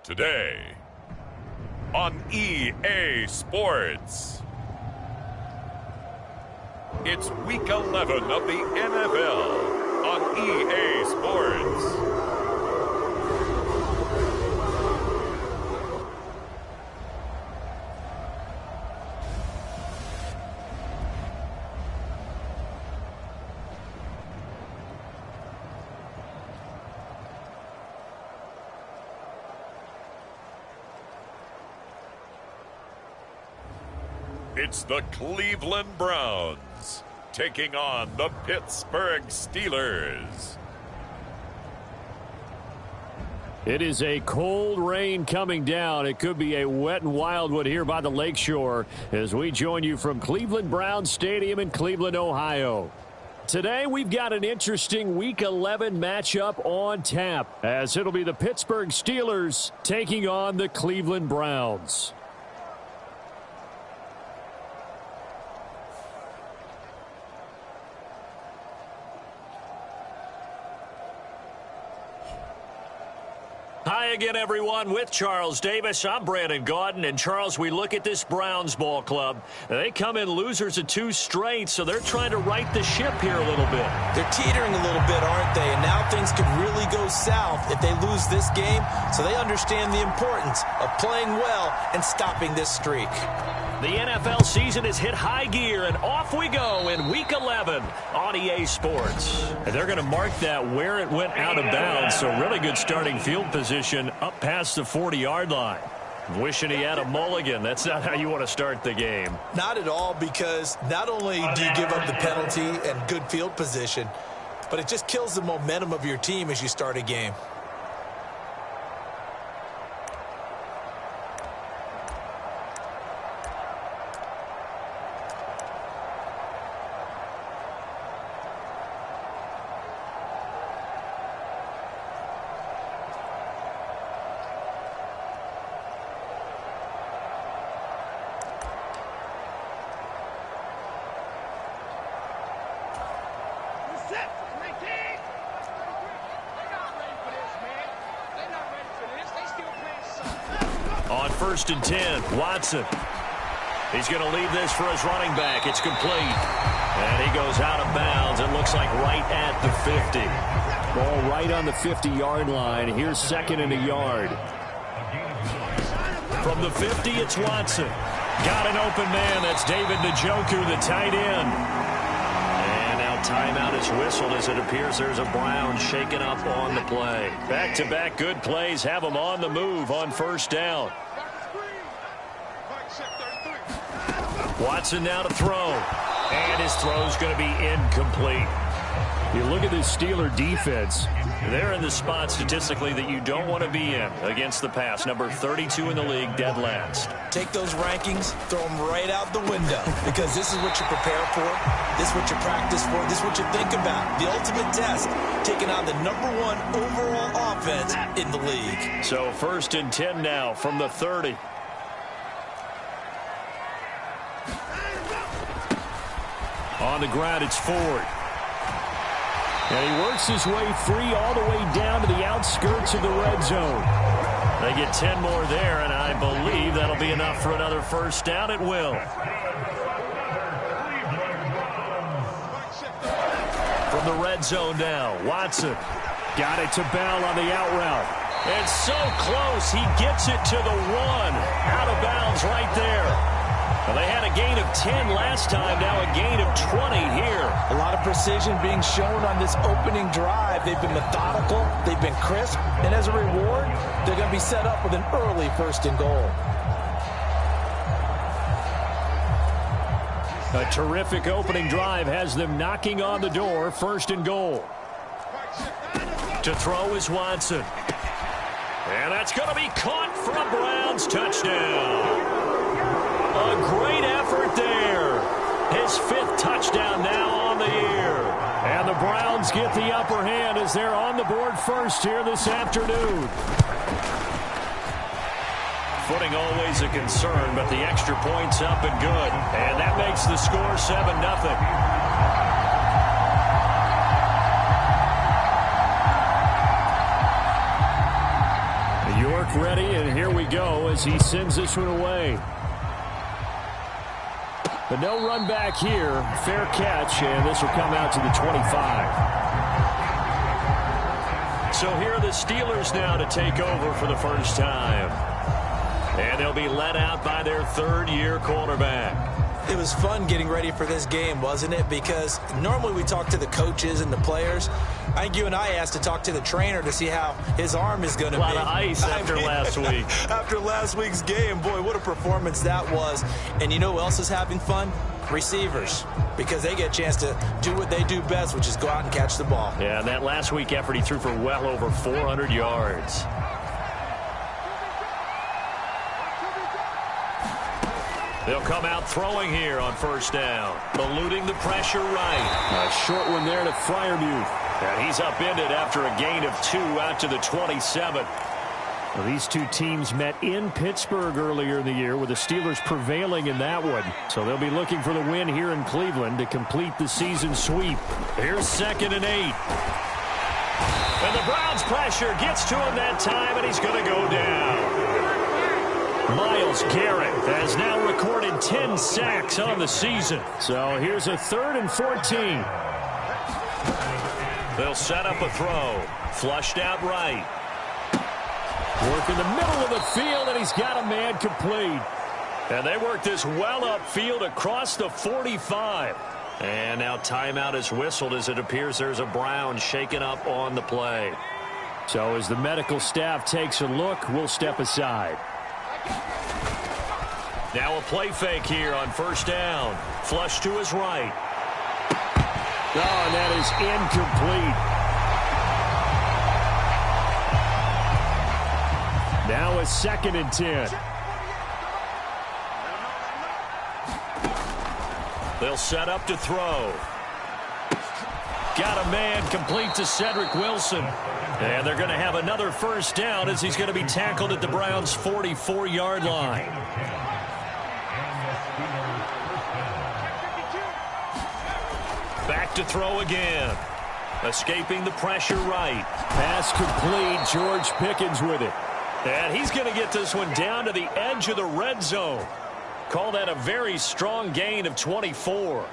Today on EA Sports, it's Week 11 of the NFL on EA Sports. It's the Cleveland Browns taking on the Pittsburgh Steelers. It is a cold rain coming down. It could be a wet and wild one here by the lakeshore as we join you from Cleveland Browns Stadium in Cleveland, Ohio. Today we've got an interesting Week 11 matchup on tap as it'll be the Pittsburgh Steelers taking on the Cleveland Browns. Hi again, everyone. With Charles Davis, I'm Brandon Gaudin. And, Charles, we look at this Browns ball club. They come in losers of 2 straight, so they're trying to right the ship here a little bit. They're teetering a little bit, aren't they? And now things could really go south if they lose this game, so they understand the importance of playing well and stopping this streak. The NFL season has hit high gear, and off we go in Week 11 on EA Sports. And they're going to mark that where it went out of bounds, so really good starting field position up past the 40-yard line. Wishing he had a mulligan. That's not how you want to start the game. Not at all, because not only do you give up the penalty and good field position, but it just kills the momentum of your team as you start a game. On 1st and 10, Watson. He's going to leave this for his running back. It's complete. And he goes out of bounds. It looks like right at the 50. Ball right on the 50-yard line. Here's 2nd and a yard. From the 50, it's Watson. Got an open man. That's David Njoku, the tight end. And now timeout is whistled as it appears there's a Brown shaken up on the play. Back-to-back good plays have them on the move on 1st down. Watson now to throw. And his throw's going to be incomplete. You look at this Steeler defense. They're in the spot statistically that you don't want to be in against the pass. Number 32 in the league, dead last. Take those rankings, throw them right out the window, because this is what you prepare for, this is what you practice for, this is what you think about. The ultimate test, taking on the #1 overall offense in the league. So 1st and 10 now from the 30. On the ground, it's Ford. And he works his way free all the way down to the outskirts of the red zone. They get 10 more there, and I believe that'll be enough for another 1st down. It will. From the red zone now, Watson. Got it to Bell on the out route. And so close, he gets it to the 1. Out of bounds right there. Well, they had a gain of 10 last time, now a gain of 20 here. A lot of precision being shown on this opening drive. They've been methodical, they've been crisp, and as a reward, they're going to be set up with an early 1st and goal. A terrific opening drive has them knocking on the door. 1st and goal. To throw is Watson. And that's going to be caught for a Browns touchdown. A great effort there. His 5th touchdown now on the year. And the Browns get the upper hand as they're on the board first here this afternoon. Footing always a concern, but the extra point's up and good. And that makes the score 7-0. York ready, and as he sends this one away. But no run back here. Fair catch, and this will come out to the 25. So here are the Steelers now to take over for the first time. And they'll be led out by their third-year quarterback. It was fun getting ready for this game, wasn't it? Because normally we talk to the coaches and the players. I think you and I asked to talk to the trainer to see how his arm is going to be. A lot of ice after last week. After last week's game, boy, what a performance that was. And you know who else is having fun? Receivers, because they get a chance to do what they do best, which is go out and catch the ball. Yeah, that last week effort, he threw for well over 400 yards. They'll come out throwing here on first down. Eluding the pressure right. A short one there to Freiermuth. And he's upended after a gain of 2 out to the 27. Well, these two teams met in Pittsburgh earlier in the year, with the Steelers prevailing in that one. So they'll be looking for the win here in Cleveland to complete the season sweep. Here's 2nd and 8. And the Browns' pressure gets to him that time, and he's going to go down. Myles Garrett has now recorded 10 sacks on the season. So here's a 3rd and 14. They'll set up a throw. Flushed out right. Work in the middle of the field, and he's got a man complete. And they work this well upfield across the 45. And now timeout is whistled as it appears there's a Brown shaken up on the play. So as the medical staff takes a look, we'll step aside. Now a play fake here on first down. Flush to his right. Oh, and that is incomplete. Now a 2nd and 10. They'll set up to throw. Got a man complete to Cedric Wilson. And they're going to have another first down as he's going to be tackled at the Browns' 44-yard line. Back to throw again. Escaping the pressure right. Pass complete. George Pickens with it. And he's going to get this one down to the edge of the red zone. Call that a very strong gain of 24.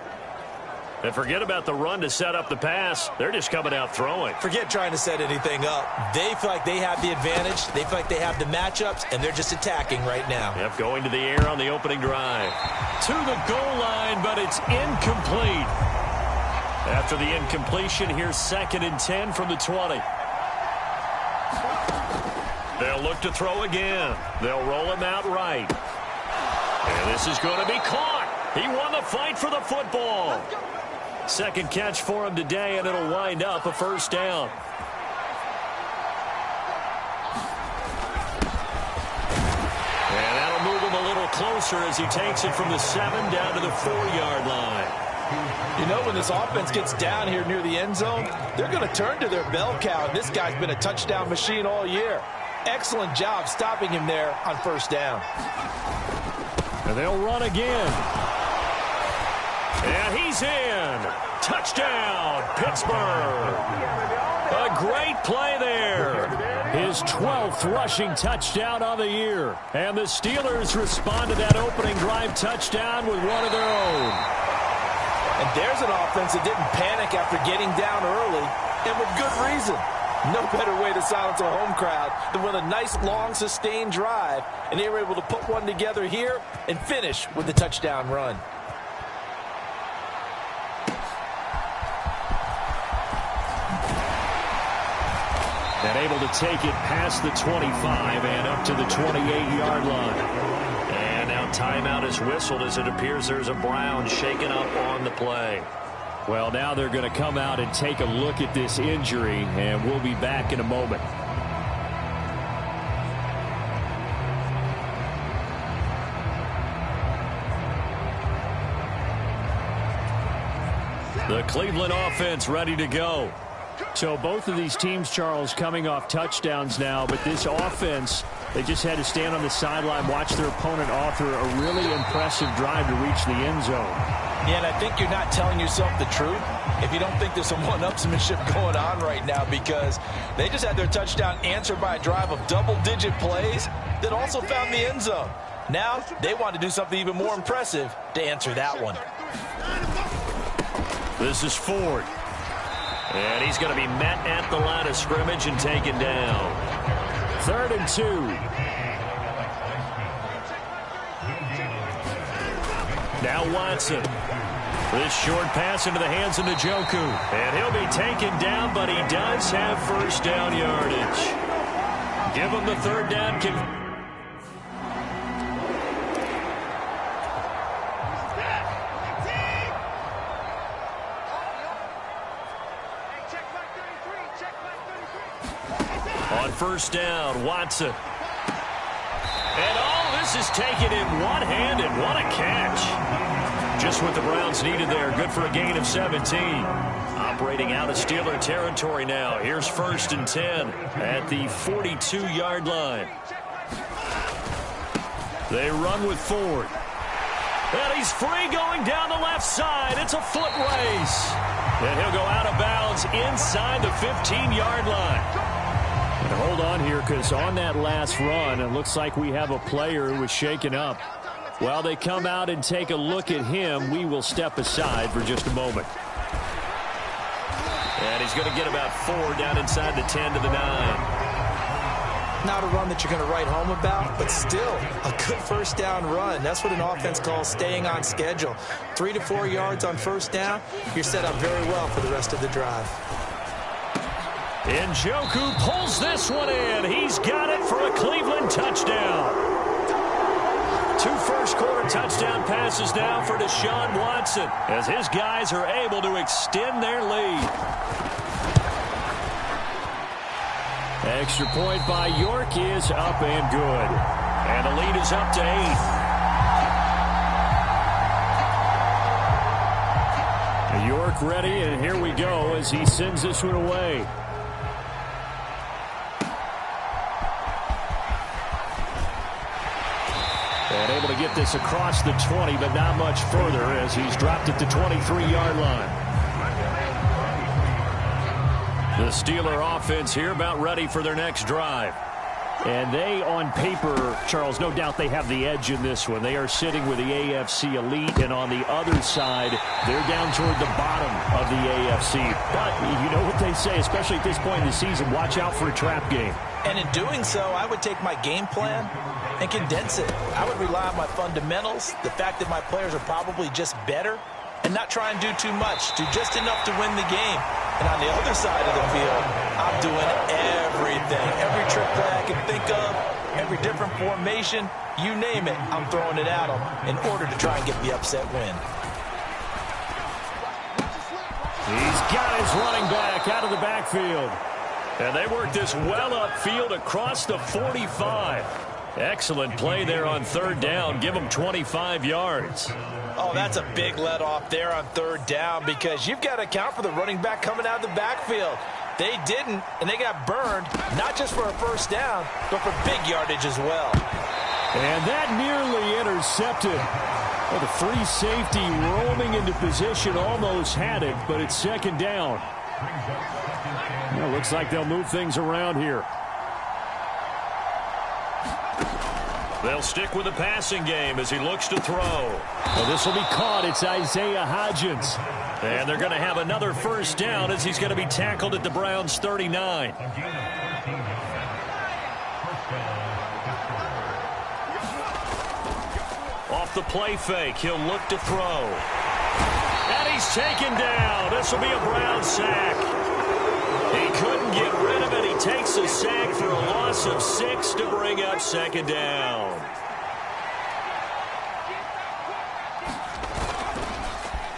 And forget about the run to set up the pass. They're just coming out throwing. Forget trying to set anything up. They feel like they have the advantage. They feel like they have the matchups, and they're just attacking right now. Yep, going to the air on the opening drive. To the goal line, but it's incomplete. After the incompletion, here's 2nd and 10 from the 20. They'll look to throw again. They'll roll him out right. And this is going to be caught. He won the fight for the football. 2nd catch for him today, and it'll wind up a first down. And that'll move him a little closer as he takes it from the 7 down to the 4-yard line. You know, when this offense gets down here near the end zone, they're going to turn to their bell cow, and this guy's been a touchdown machine all year. Excellent job stopping him there on first down. And they'll run again. And he's in. Touchdown, Pittsburgh. A great play there. His 12th rushing touchdown on the year. And the Steelers respond to that opening drive touchdown with one of their own. And there's an offense that didn't panic after getting down early, and with good reason. No better way to silence a home crowd than with a nice, long, sustained drive. And they were able to put one together here and finish with the touchdown run. And able to take it past the 25 and up to the 28-yard line. And now timeout is whistled as it appears there's a Brown shaken up on the play. Well, now they're going to come out and take a look at this injury, and we'll be back in a moment. The Cleveland offense ready to go. So both of these teams, Charles, coming off touchdowns now, but this offense, they just had to stand on the sideline, watch their opponent author a really impressive drive to reach the end zone. Yeah, and I think you're not telling yourself the truth if you don't think there's some one-upsmanship going on right now, because they just had their touchdown answered by a drive of double-digit plays. that also found the end zone. Now, they want to do something even more impressive to answer that one. This is Ford. And he's going to be met at the line of scrimmage and taken down. 3rd and 2. Now Watson. This short pass into the hands of Njoku. And he'll be taken down, but he does have first down yardage. Give him the 3rd down. On 1st down, Watson. And all this is taken in one-handed. What a catch. Just what the Browns needed there. Good for a gain of 17. Operating out of Steeler territory now. Here's 1st and 10 at the 42-yard line. They run with Ford. And he's free going down the left side. It's a foot race. And he'll go out of bounds inside the 15-yard line. And hold on here, because on that last run, it looks like we have a player who was shaken up. While they come out and take a look at him, we will step aside for just a moment. And he's going to get about 4 down inside the 10 to the 9. Not a run that you're going to write home about, but still a good 1st down run. That's what an offense calls staying on schedule. 3 to 4 yards on 1st down, you're set up very well for the rest of the drive. Njoku pulls this one in. He's got it for a Cleveland touchdown. 2 first-quarter touchdown passes now for Deshaun Watson as his guys are able to extend their lead. Extra point by York is up and good. And the lead is up to 8. York ready, and here we go as he sends this one away. And able to get this across the 20, but not much further as he's dropped at the 23-yard line. The Steeler offense here about ready for their next drive. And they, on paper, Charles, no doubt they have the edge in this one. They are sitting with the AFC elite, and on the other side, they're down toward the bottom of the AFC. But you know what they say, especially at this point in the season, watch out for a trap game. And in doing so, I would take my game plan and condense it. I would rely on my fundamentals, the fact that my players are probably just better, and not try and do too much, do just enough to win the game. And on the other side of the field, I'm doing everything. Every trick play I can think of, every different formation, you name it, I'm throwing it at them in order to try and get the upset win. He's got his running back out of the backfield. And they work this well upfield across the 45. Excellent play there on 3rd down. Give them 25 yards. Oh, that's a big let off there on 3rd down because you've got to account for the running back coming out of the backfield. They didn't, and they got burned, not just for a 1st down, but for big yardage as well. And that nearly intercepted. Well, the free safety roaming into position almost had it, but it's 2nd down. Well, looks like they'll move things around here. They'll stick with the passing game as he looks to throw. Well, this will be caught. It's Isaiah Hodgins. And they're going to have another 1st down as he's going to be tackled at the Browns' 39. Off the play fake, he'll look to throw. And he's taken down. This will be a Browns sack. He couldn't get rid of it. He takes a sack for a loss of 6 to bring up 2nd down.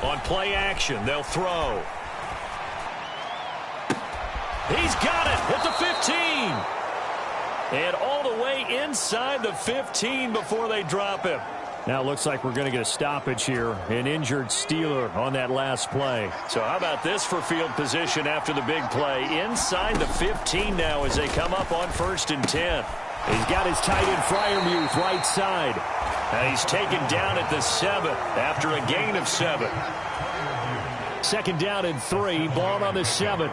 On play action, they'll throw. He's got it at the 15. And all the way inside the 15 before they drop him. Now it looks like we're going to get a stoppage here. An injured Steeler on that last play. So how about this for field position after the big play? Inside the 15 now as they come up on 1st and 10. He's got his tight end Freiermuth right side. And he's taken down at the 7 after a gain of 7. 2nd down and 3. Ball on the 7.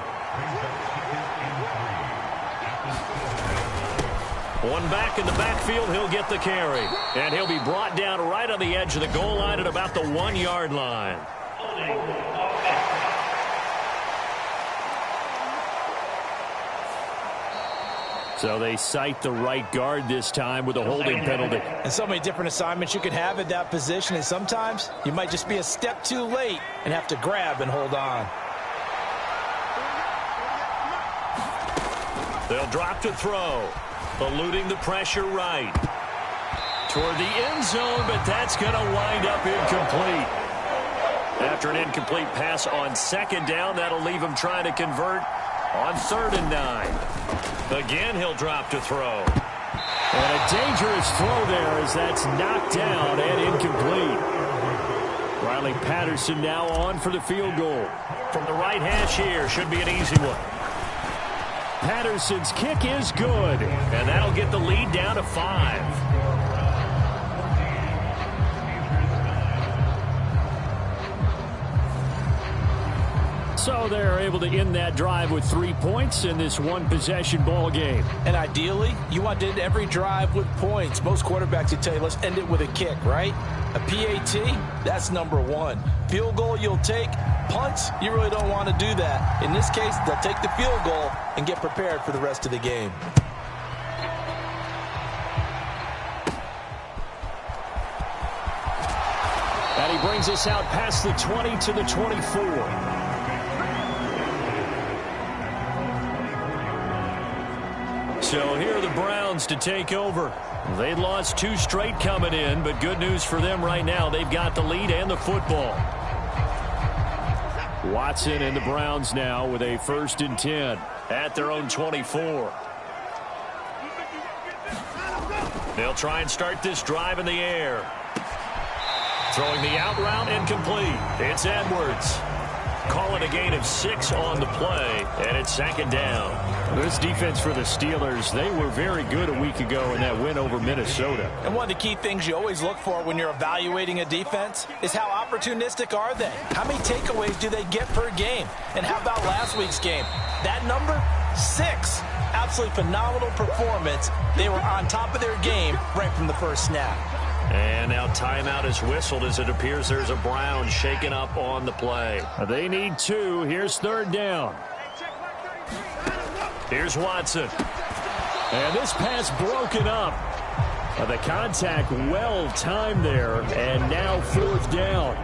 One back in the backfield, he'll get the carry. And he'll be brought down right on the edge of the goal line at about the 1-yard line. So they cite the right guard this time with a holding penalty. And so many different assignments you could have at that position, and sometimes you might just be a step too late and have to grab and hold on. They'll drop to throw. Eluding the pressure right. Toward the end zone, but that's going to wind up incomplete. After an incomplete pass on second down, that'll leave him trying to convert on 3rd and 9. Again, he'll drop to throw. And a dangerous throw there as that's knocked down and incomplete. Riley Patterson now on for the field goal. From the right hash here, should be an easy one. Patterson's kick is good. And that'll get the lead down to 5. So they're able to end that drive with 3 points in this one-possession ball game. And ideally, you want to end every drive with points. Most quarterbacks would tell you, let's end it with a kick, right? A PAT, that's number 1. Field goal you'll take. Punts, you really don't want to do that. In this case, they'll take the field goal and get prepared for the rest of the game. And he brings us out past the 20 to the 24. So here are the Browns to take over. They'd lost 2 straight coming in, but good news for them right now. They've got the lead and the football. Watson and the Browns now with a 1st and 10 at their own 24. They'll try and start this drive in the air. Throwing the out route incomplete. It's Edwards. Calling a gain of 6 on the play, and it's 2nd down. This defense for the Steelers, they were very good a week ago in that win over Minnesota. And one of the key things you always look for when you're evaluating a defense is how opportunistic are they? How many takeaways do they get per game? And how about last week's game? That number, 6. Absolutely phenomenal performance. They were on top of their game right from the first snap. And now timeout is whistled as it appears there's a Brown shaken up on the play. They need 2. Here's 3rd down. Here's Watson. And this pass broken up. The contact well timed there, and now 4th down.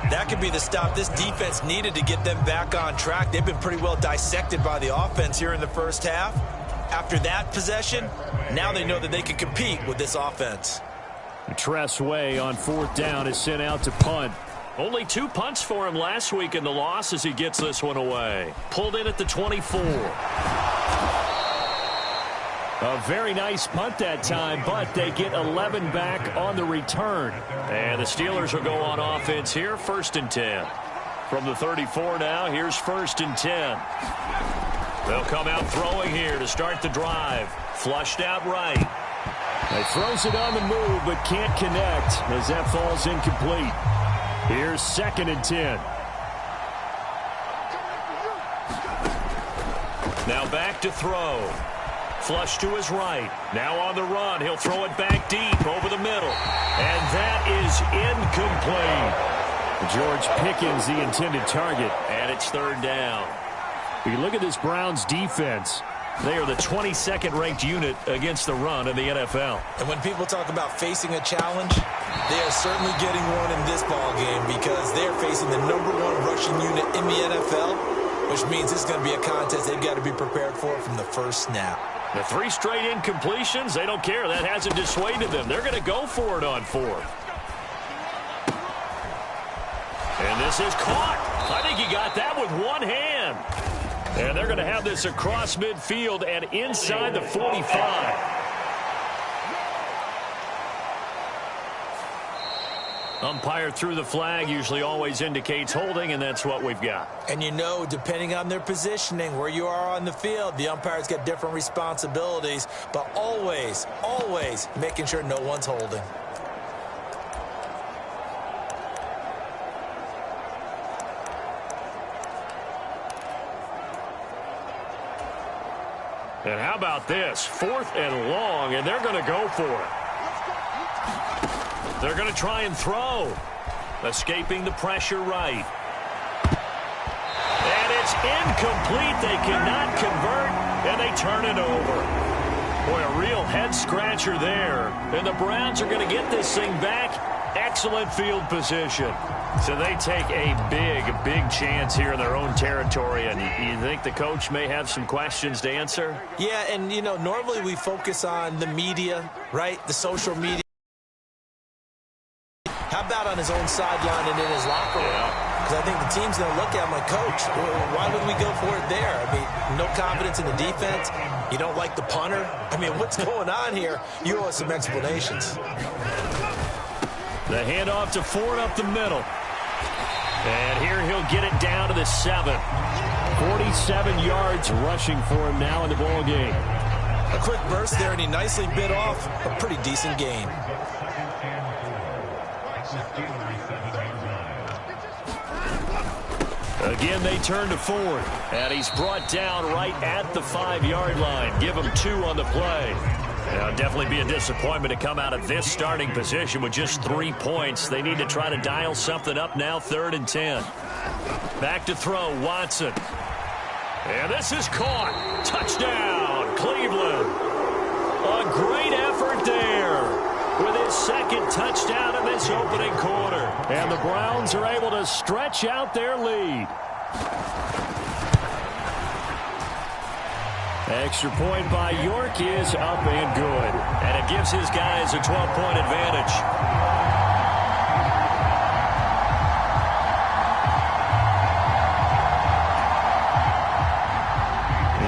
That could be the stop this defense needed to get them back on track. They've been pretty well dissected by the offense here in the first half. After that possession, now they know that they can compete with this offense. Tress Way on 4th down is sent out to punt. Only 2 punts for him last week in the loss as he gets this one away. Pulled in at the 24. A very nice punt that time, but they get 11 back on the return. And the Steelers will go on offense here, 1st and 10. From the 34 now, here's 1st and 10. They'll come out throwing here to start the drive. Flushed out right. He throws it on the move, but can't connect as that falls incomplete. Here's 2nd and 10. Now back to throw. Flush to his right. Now on the run. He'll throw it back deep over the middle. And that is incomplete. George Pickens, the intended target. And it's 3rd down. You look at this Browns defense. They are the 22nd ranked unit against the run in the NFL. And when people talk about facing a challenge, they are certainly getting one in this ball game because they're facing the #1 rushing unit in the NFL, which means this is going to be a contest they've got to be prepared for from the first snap. The 3 straight incompletions, they don't care. That hasn't dissuaded them. They're going to go for it on 4th. And this is caught. I think he got that with one hand. And they're going to have this across midfield and inside the 45. Umpire threw the flag, usually always indicates holding, and that's what we've got. And you know, depending on their positioning, where you are on the field, the umpire's got different responsibilities, but always, always making sure no one's holding. And how about this? 4th and long, and they're going to go for it. They're going to try and throw. Escaping the pressure right. And it's incomplete. They cannot convert, and they turn it over. Boy, a real head-scratcher there. And the Browns are going to get this thing back. Excellent field position. So they take a big chance here in their own territory. And you think the coach may have some questions to answer? Yeah, and, you know, normally we focus on the media, right, the social media. How about on his own sideline and in his locker room? Because I think the team's going to look at him like, Coach, why would we go for it there? I mean, no confidence in the defense. You don't like the punter. I mean, what's going on here? You owe us some explanations. The handoff to Ford up the middle. And here he'll get it down to the 7. 47 yards rushing for him now in the ball game. A quick burst there, and he nicely bit off a pretty decent gain. Again, they turn to Ford, and he's brought down right at the 5-yard line. Give him 2 on the play. Now, definitely be a disappointment to come out of this starting position with just 3 points. They need to try to dial something up now, 3rd and 10. Back to throw, Watson. And this is caught. Touchdown, Cleveland. A great effort there with his 2nd touchdown in this opening quarter. And the Browns are able to stretch out their lead. Extra point by York is up and good. And it gives his guys a 12-point advantage.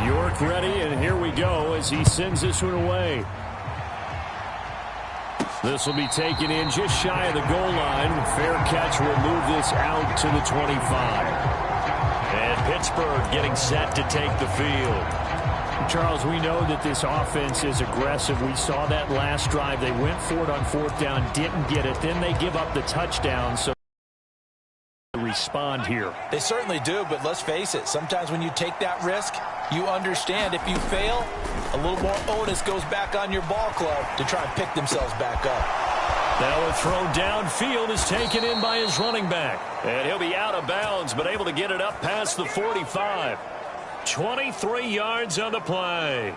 York ready, and here we go as he sends this one away. This will be taken in just shy of the goal line. Fair catch will move this out to the 25. And Pittsburgh getting set to take the field. Charles, we know that this offense is aggressive. We saw that last drive. They went for it on 4th down, didn't get it. Then they give up the touchdown, so respond here. They certainly do, but let's face it. Sometimes when you take that risk, you understand if you fail, a little more onus goes back on your ball club to try and pick themselves back up. Now a throw downfield is taken in by his running back. And he'll be out of bounds, but able to get it up past the 45. 23 yards on the play.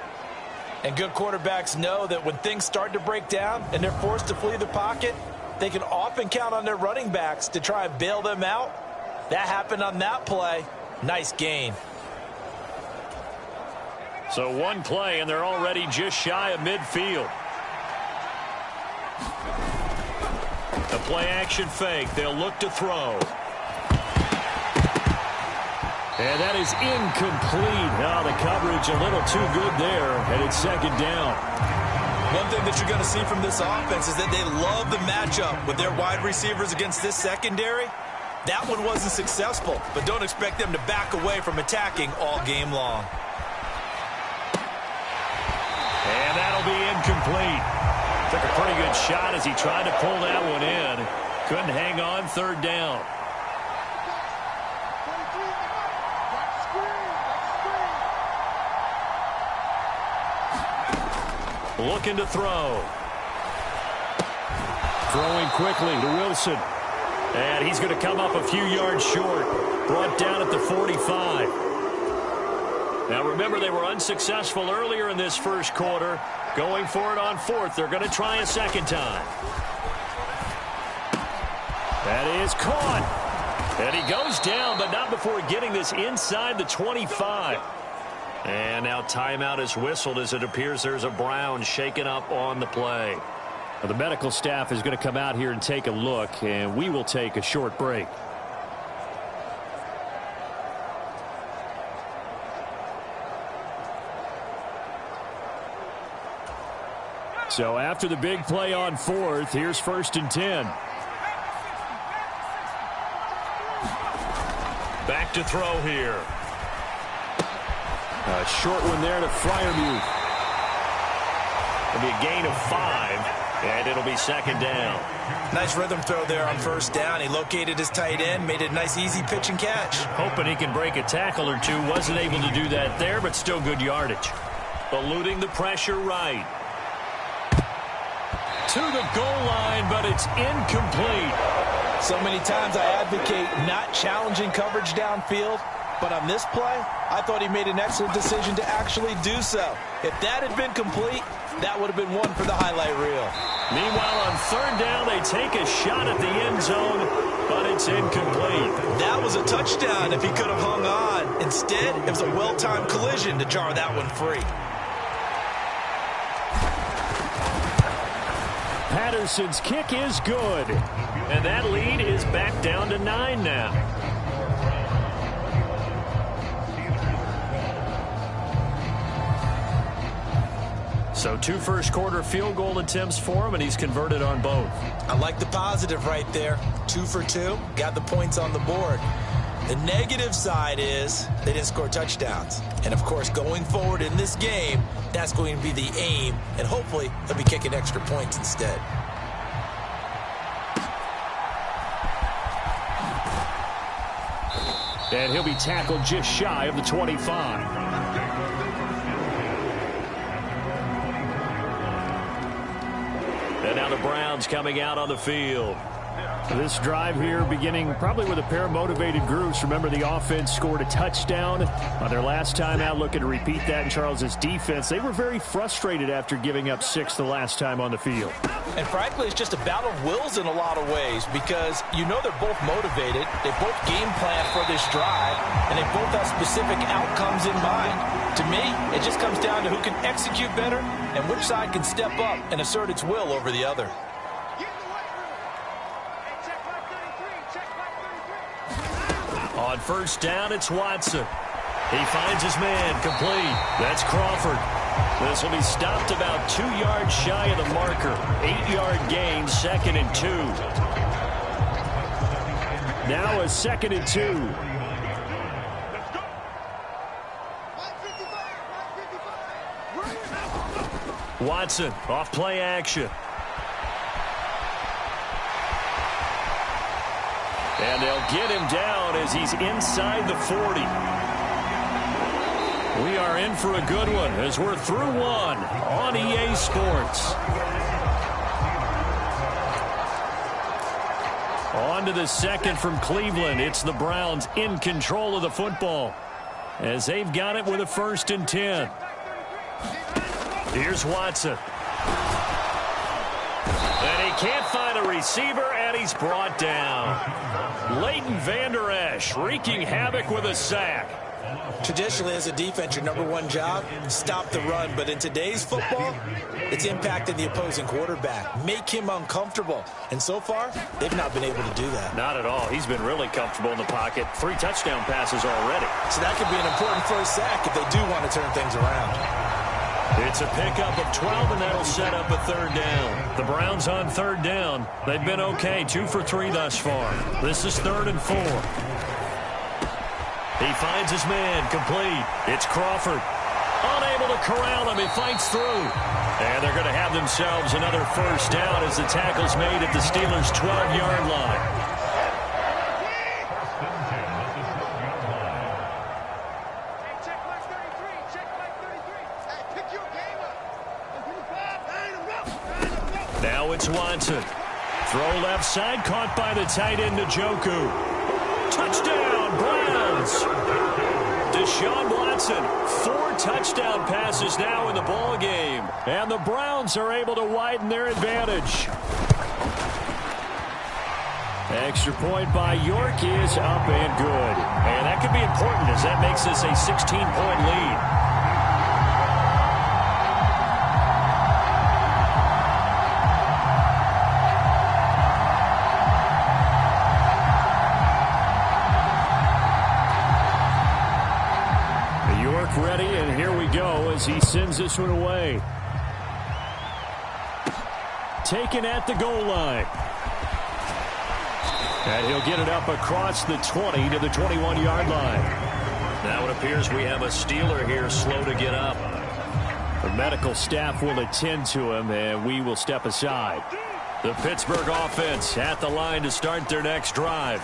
And good quarterbacks know that when things start to break down and they're forced to flee the pocket, they can often count on their running backs to try and bail them out. That happened on that play. Nice gain. So one play, and they're already just shy of midfield. A play-action fake. They'll look to throw. And that is incomplete. Now the coverage a little too good there, and it's 2nd down. One thing that you're going to see from this offense is that they love the matchup with their wide receivers against this secondary. That one wasn't successful, but don't expect them to back away from attacking all game long. And that'll be incomplete. Took a pretty good shot as he tried to pull that one in. Couldn't hang on, 3rd down. Looking to throw. Throwing quickly to Wilson. And he's going to come up a few yards short. Brought down at the 45. Now remember, they were unsuccessful earlier in this first quarter. Going for it on 4th. They're going to try a 2nd time. That is caught. And he goes down, but not before getting this inside the 25. And now timeout is whistled as it appears there's a Brown shaken up on the play. Well, the medical staff is going to come out here and take a look, and we will take a short break. So after the big play on 4th, here's 1st and 10. Back to throw here. A short one there to Freiermuth. It'll be a gain of 5, and it'll be 2nd down. Nice rhythm throw there on 1st down. He located his tight end, made it a nice, easy pitch and catch. Hoping he can break a tackle or two. Wasn't able to do that there, but still good yardage. eluding the pressure right. To the goal line, but it's incomplete. So many times I advocate not challenging coverage downfield, but on this play, I thought he made an excellent decision to actually do so. If that had been complete, that would have been one for the highlight reel. Meanwhile, on third down, they take a shot at the end zone, but it's incomplete. That was a touchdown if he could have hung on. Instead, it was a well-timed collision to jar that one free. Patterson's kick is good. And that lead is back down to 9 now. So 2 first-quarter field goal attempts for him, and he's converted on both. I like the positive right there. 2 for 2, got the points on the board. The negative side is they didn't score touchdowns. And, of course, going forward in this game, that's going to be the aim, and hopefully they'll be kicking extra points instead. And he'll be tackled just shy of the 25. And now the Browns coming out on the field. This drive here beginning probably with a pair of motivated groups. Remember, the offense scored a touchdown on their last time out, looking to repeat that in Charles's defense. They were very frustrated after giving up 6 the last time on the field. And frankly, it's just a battle of wills in a lot of ways because you know they're both motivated. They both game plan for this drive, and they both have specific outcomes in mind. To me, it just comes down to who can execute better and which side can step up and assert its will over the other. On first down, it's Watson. He finds his man, complete. That's Crawford. This will be stopped about 2 yards shy of the marker. 8-yard gain, 2nd and 2. Now a 2nd and 2. Watson off play action. And they'll get him down as he's inside the 40. We are in for a good one as we're through one on EA Sports. On to the second from Cleveland. It's the Browns in control of the football as they've got it with a 1st and 10. Here's Watson. And he can't find a receiver, and he's brought down. Leighton Vander Esch wreaking havoc with a sack. Traditionally, as a defense, your number one job, stop the run. But in today's football, it's impacting the opposing quarterback. Make him uncomfortable. And so far, they've not been able to do that. Not at all. He's been really comfortable in the pocket. 3 touchdown passes already. So that could be an important first sack if they do want to turn things around. It's a pickup of 12, and that'll set up a 3rd down. The Browns on 3rd down. They've been okay, 2 for 3 thus far. This is 3rd and 4. He finds his man, complete. It's Crawford. Unable to corral him, he fights through. And they're going to have themselves another 1st down as the tackle's made at the Steelers' 12-yard line. Now it's Watson. Throw left side, caught by the tight end, Njoku. Touchdown, Browns. Deshaun Watson, 4 touchdown passes now in the ball game. And the Browns are able to widen their advantage. Extra point by York is up and good. And that could be important as that makes this a 16-point lead. Ready, and here we go as he sends this one away. Taken at the goal line. And he'll get it up across the 20 to the 21-yard line. Now it appears we have a Steeler here slow to get up. The medical staff will attend to him, and we will step aside. The Pittsburgh offense at the line to start their next drive.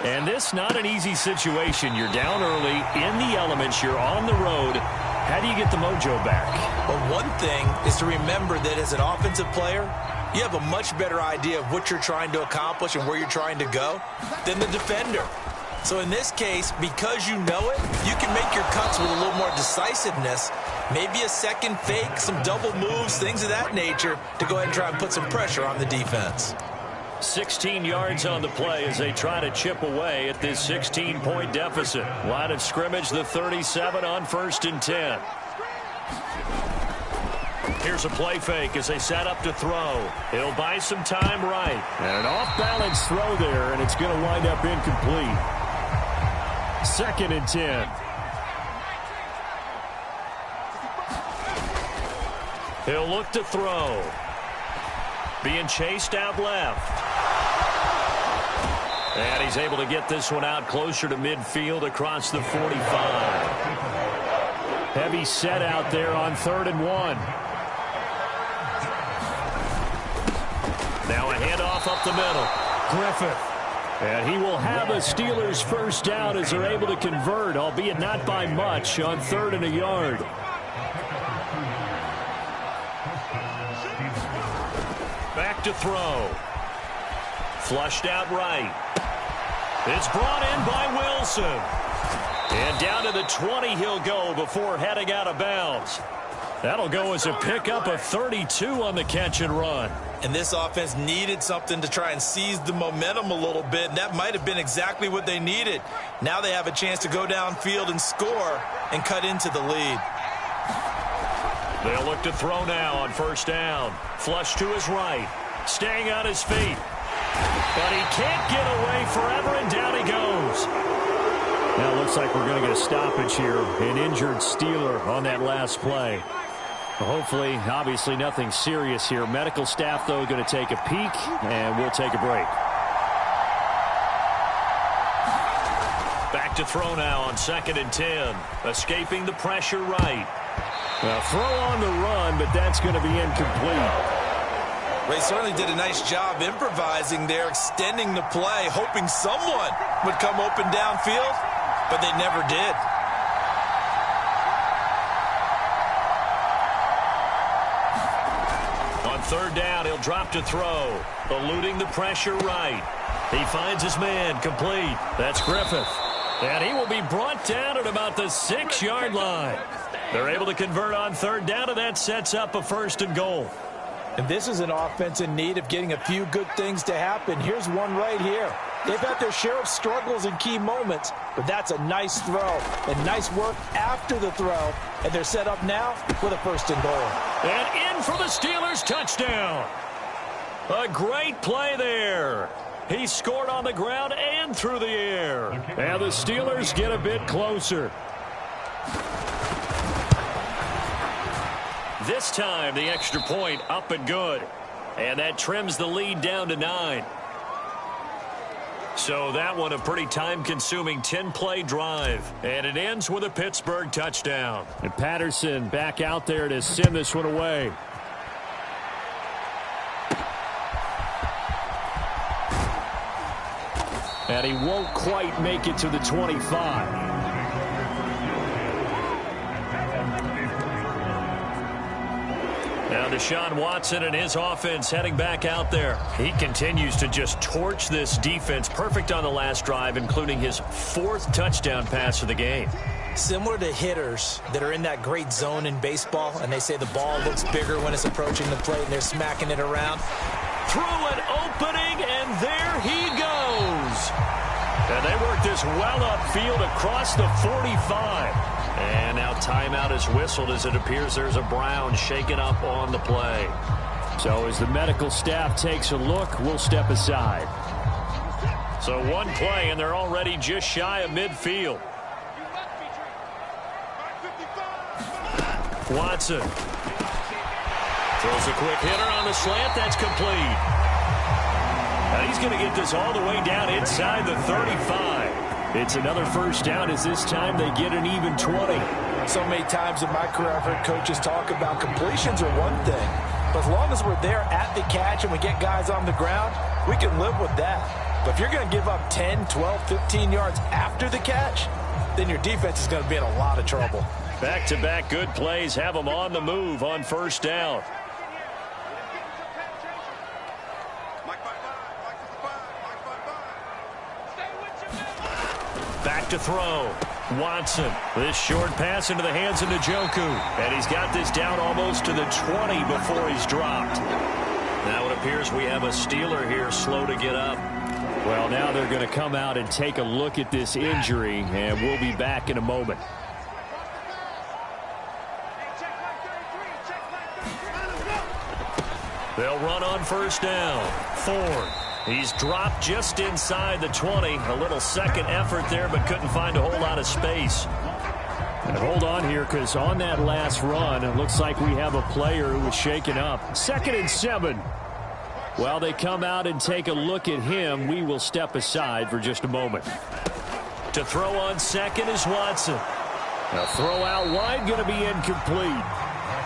And this not an easy situation. You're down early in the elements. You're on the road. How do you get the mojo back? Well, one thing is to remember that as an offensive player, you have a much better idea of what you're trying to accomplish and where you're trying to go than the defender. So in this case, because you know it, you can make your cuts with a little more decisiveness, maybe a second fake, some double moves, things of that nature, to go ahead and try and put some pressure on the defense. 16 yards on the play as they try to chip away at this 16-point deficit. Line of scrimmage, the 37 on 1st and 10. Here's a play fake as they set up to throw. He'll buy some time right. And an off-balance throw there, and it's going to wind up incomplete. 2nd and 10. He'll look to throw. Being chased out left. And he's able to get this one out closer to midfield across the 45. Heavy set out there on 3rd and 1. Now a handoff up the middle. Griffith. And he will have a Steelers first down as they're able to convert, albeit not by much, on 3rd and a yard. Back to throw. Flushed out right. It's brought in by Wilson. And down to the 20 he'll go before heading out of bounds. That'll go as a pickup of 32 on the catch and run. And this offense needed something to try and seize the momentum a little bit, and that might have been exactly what they needed. Now they have a chance to go downfield and score and cut into the lead. They'll look to throw now on 1st down. Flush to his right. Staying on his feet. But he can't get away forever, and down he goes. Now it looks like we're going to get a stoppage here. An injured Steeler on that last play. Hopefully, obviously nothing serious here. Medical staff, though, going to take a peek, and we'll take a break. Back to throw now on 2nd and 10. Escaping the pressure right. Throw on the run, but that's going to be incomplete. They certainly did a nice job improvising there, extending the play, hoping someone would come open downfield, but they never did. On 3rd down, he'll drop to throw, eluding the pressure right. He finds his man, complete. That's Griffith. And he will be brought down at about the 6-yard line. They're able to convert on 3rd down, and that sets up a 1st and goal. And this is an offense in need of getting a few good things to happen. Here's one right here. They've had their share of struggles in key moments, but that's a nice throw and nice work after the throw. And they're set up now with a 1st and goal. And in for the Steelers touchdown. A great play there. He scored on the ground and through the air. And the Steelers get a bit closer. This time, the extra point up and good. And that trims the lead down to 9. So that one a pretty time-consuming 10-play drive. And it ends with a Pittsburgh touchdown. And Patterson back out there to send this one away. And he won't quite make it to the 25. Now Deshaun Watson and his offense heading back out there. He continues to just torch this defense. Perfect on the last drive, including his 4th touchdown pass of the game. Similar to hitters that are in that great zone in baseball, and they say the ball looks bigger when it's approaching the plate and they're smacking it around. Through an opening, and there he goes. And they work this well upfield across the 45. And now timeout is whistled as it appears there's a Brown shaken up on the play. So as the medical staff takes a look, we'll step aside. So one play, and they're already just shy of midfield. Watson throws a quick hitter on the slant. That's complete. And he's going to get this all the way down inside the 35. It's another first down as this time they get an even 20. So many times in my career I've heard coaches talk about completions are one thing, but as long as we're there at the catch and we get guys on the ground, we can live with that. But if you're going to give up 10, 12, 15 yards after the catch, then your defense is going to be in a lot of trouble. Back-to-back good plays have them on the move on first down. Back to throw. Watson. This short pass into the hands of Njoku. And he's got this down almost to the 20 before he's dropped. Now it appears we have a Steeler here slow to get up. Well, now they're going to come out and take a look at this injury, and we'll be back in a moment. They'll run on first down. Ford. He's dropped just inside the 20. A little second effort there, but couldn't find a whole lot of space. And hold on here, because on that last run, it looks like we have a player who was shaken up. 2nd and 7. While they come out and take a look at him, we will step aside for just a moment. To throw on second is Watson. A throw out wide, going to be incomplete.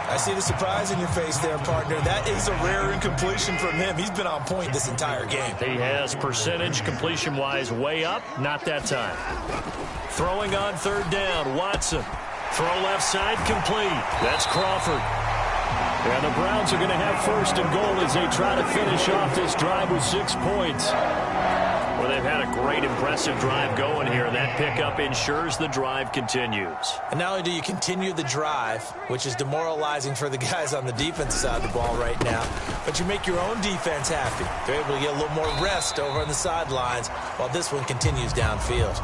I see the surprise in your face there, partner. That is a rare incompletion from him. He's been on point this entire game. He has percentage completion-wise way up. Not that time. Throwing on third down, Watson. Throw left side, complete. That's Crawford. And the Browns are going to have first and goal as they try to finish off this drive with 6 points. Well, they've had a great, impressive drive going here. That pickup ensures the drive continues. And not only do you continue the drive, which is demoralizing for the guys on the defensive side of the ball right now, but you make your own defense happy. They're able to get a little more rest over on the sidelines while this one continues downfield.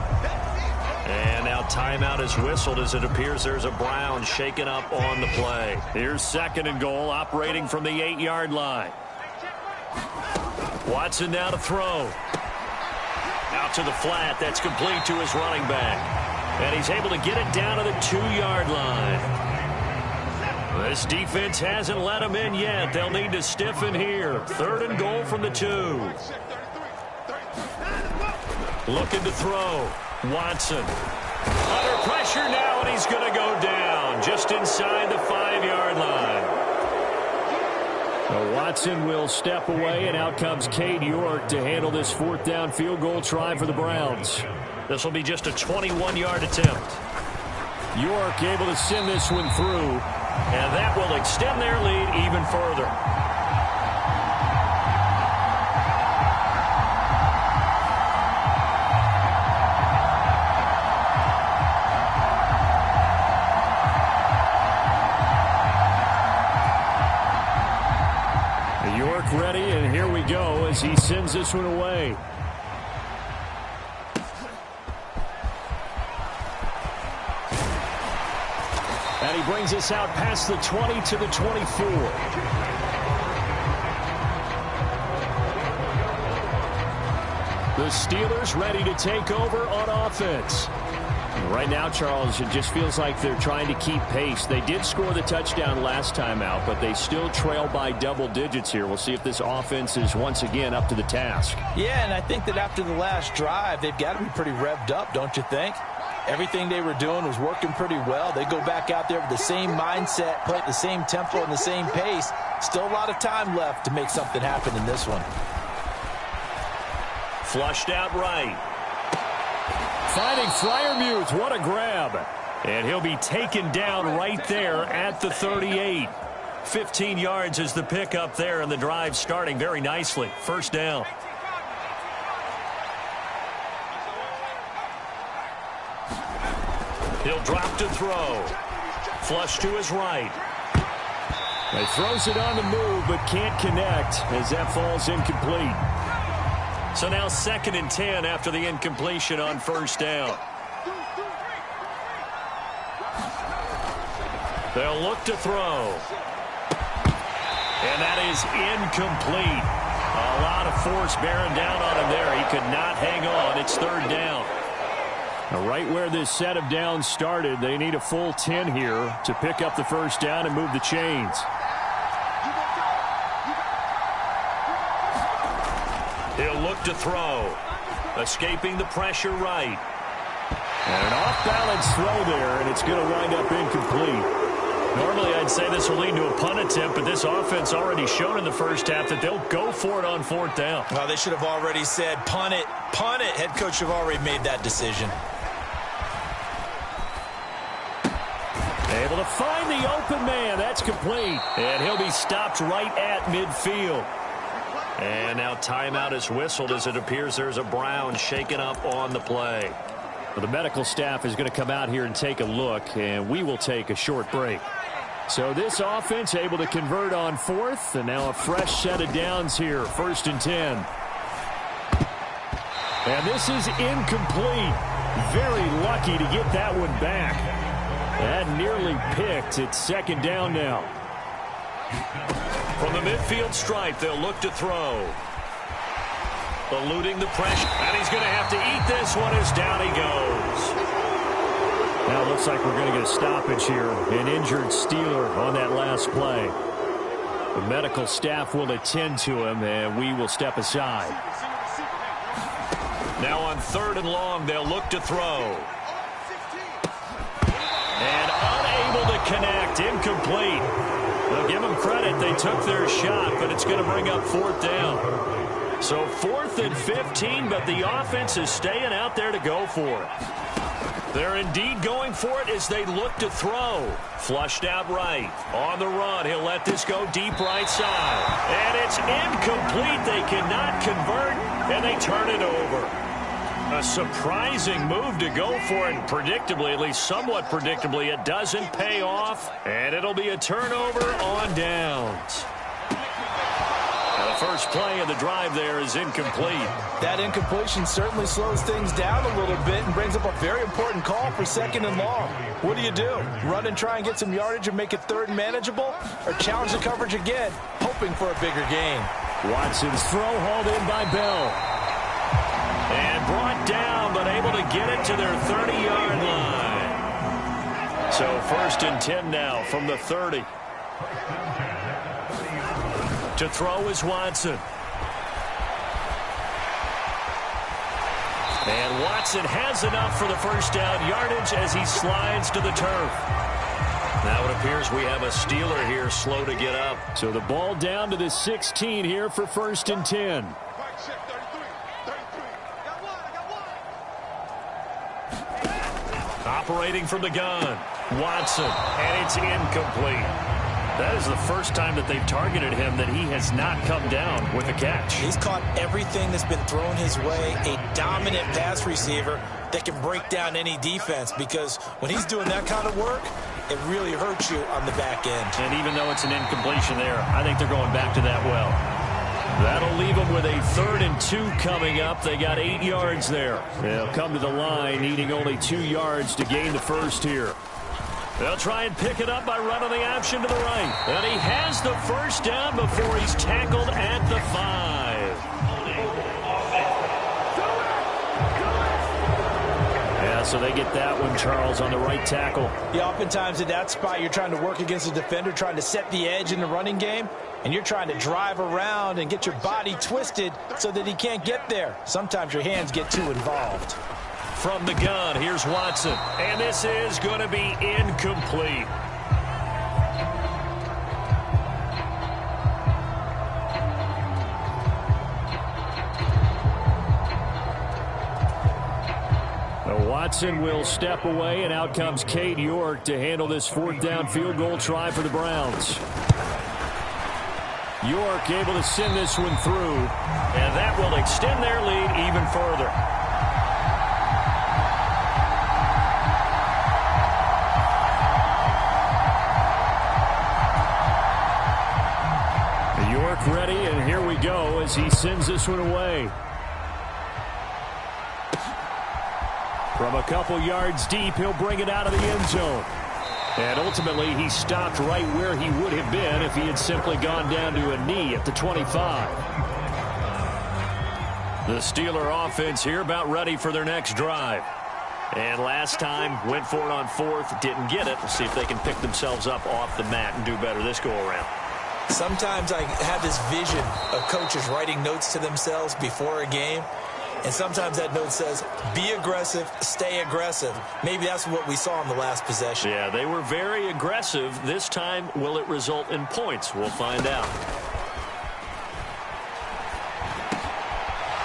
And now timeout is whistled as it appears there's a Brown shaken up on the play. Here's 2nd and goal, operating from the 8-yard line. Watson now to throw. Out to the flat. That's complete to his running back. And he's able to get it down to the 2-yard line. This defense hasn't let him in yet. They'll need to stiffen here. 3rd and goal from the 2. Looking to throw. Watson. Under pressure now, and he's going to go down just inside the 5-yard line. Well, Watson will step away, and out comes Cade York to handle this 4th down field goal try for the Browns. This will be just a 21-yard attempt. York able to send this one through. And that will extend their lead even further. York ready, and here we go as he sends this one away. And he brings us out past the 20 to the 24. The Steelers ready to take over on offense. Right now, Charles, it just feels like they're trying to keep pace. They did score the touchdown last time out, but they still trail by double digits here. We'll see if this offense is once again up to the task. Yeah, and I think that after the last drive, they've got to be pretty revved up, don't you think? Everything they were doing was working pretty well. They go back out there with the same mindset, play at the same tempo and the same pace. Still a lot of time left to make something happen in this one. Flushed out right. Finding Freiermuth. What a grab. And he'll be taken down right there at the 38. 15 yards is the pickup there, and the drive starting very nicely. First down. He'll drop to throw. Flush to his right. He throws it on the move, but can't connect as that falls incomplete. So now 2nd and 10 after the incompletion on first down. They'll look to throw. And that is incomplete. A lot of force bearing down on him there. He could not hang on. It's 3rd down. Now, right where this set of downs started, they need a full 10 here to pick up the first down and move the chains. He'll look to throw. Escaping the pressure right. And an off-balance throw there, and it's going to wind up incomplete. Normally, I'd say this will lead to a punt attempt, but this offense already showed in the first half that they'll go for it on 4th down. Well, they should have already said, punt it, punt it. Head coach have already made that decision. Able to find the open man. That's complete. And he'll be stopped right at midfield. And now timeout is whistled as it appears there's a Brown shaken up on the play. Well, the medical staff is going to come out here and take a look, and we will take a short break. So this offense able to convert on fourth, and now a fresh set of downs here, 1st and 10. And this is incomplete. Very lucky to get that one back. That nearly picked. It's 2nd down now. From the midfield stripe, they'll look to throw. Eluding the pressure, and he's going to have to eat this one as down he goes. Now it looks like we're going to get a stoppage here. An injured Steeler on that last play. The medical staff will attend to him, and we will step aside. Now on 3rd and long, they'll look to throw. And unable to connect, incomplete. They'll give them credit. They took their shot, but it's going to bring up 4th down. So 4th and 15, but the offense is staying out there to go for it. They're indeed going for it as they look to throw. Flushed out right. On the run, he'll let this go deep right side. And it's incomplete. They cannot convert, and they turn it over. A surprising move to go for it, and predictably, at least somewhat predictably, it doesn't pay off, and it'll be a turnover on downs. Now the first play of the drive there is incomplete. That incompletion certainly slows things down a little bit and brings up a very important call for 2nd and long. What do? Run and try and get some yardage and make it 3rd and manageable, or challenge the coverage again, hoping for a bigger gain? Watson's throw hauled in by Bell. And brought down, but able to get it to their 30-yard line. So 1st and 10 now from the 30. To throw is Watson. And Watson has enough for the 1st down yardage as he slides to the turf. Now it appears we have a Steeler here slow to get up. So the ball down to the 16 here for 1st and 10. Operating from the gun, Watson, and it's incomplete. That is the first time that they've targeted him that he has not come down with a catch. He's caught everything that's been thrown his way, a dominant pass receiver that can break down any defense, because when he's doing that kind of work, it really hurts you on the back end. And even though it's an incompletion there, I think they're going back to that well. That'll leave them with a 3rd and 2 coming up. They got 8 yards there. They'll come to the line needing only 2 yards to gain the 1st here. They'll try and pick it up by running the option to the right. And he has the 1st down before he's tackled at the 5. Yeah, so they get that one, Charles, on the right tackle. Yeah, oftentimes at that spot, you're trying to work against a defender, trying to set the edge in the running game, and you're trying to drive around and get your body twisted so that he can't get there. Sometimes your hands get too involved. From the gun, here's Watson. And this is going to be incomplete. Watson will step away, and out comes Cade York to handle this 4th down field goal try for the Browns. York able to send this one through, and that will extend their lead even further. York ready, and here we go as he sends this one away. From a couple yards deep, he'll bring it out of the end zone. And ultimately, he stopped right where he would have been if he had simply gone down to a knee at the 25. The Steeler offense here about ready for their next drive. And last time, went for it on 4th, didn't get it. We'll see if they can pick themselves up off the mat and do better this go-around. Sometimes I have this vision of coaches writing notes to themselves before a game. And sometimes that note says, be aggressive, stay aggressive. Maybe that's what we saw in the last possession. Yeah, they were very aggressive. This time, will it result in points? We'll find out.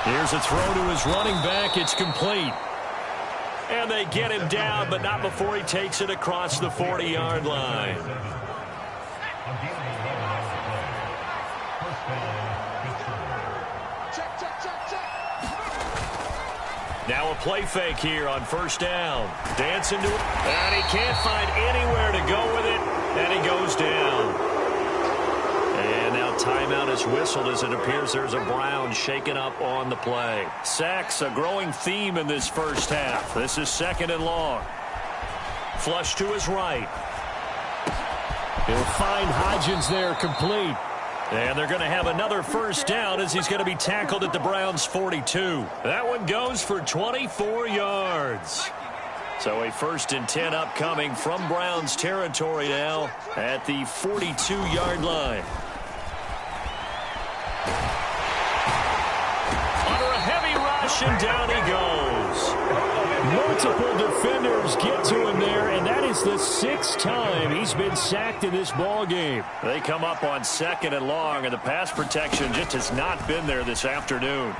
Here's a throw to his running back. It's complete. And they get him down, but not before he takes it across the 40-yard line. Now a play fake here on first down. Dancing to it, and he can't find anywhere to go with it, and he goes down. And now timeout is whistled as it appears there's a Brown shaken up on the play. Sacks, a growing theme in this first half. This is second and long. Flush to his right. He'll find Hodgins there, complete. And they're going to have another first down as he's going to be tackled at the Browns' 42. That one goes for 24 yards. So a 1st and 10 upcoming from Browns territory now at the 42-yard line. Under a heavy rush, and down he goes. Multiple defenders get to him there, and that is the 6th time he's been sacked in this ball game. They come up on 2nd and long, and the pass protection just has not been there this afternoon.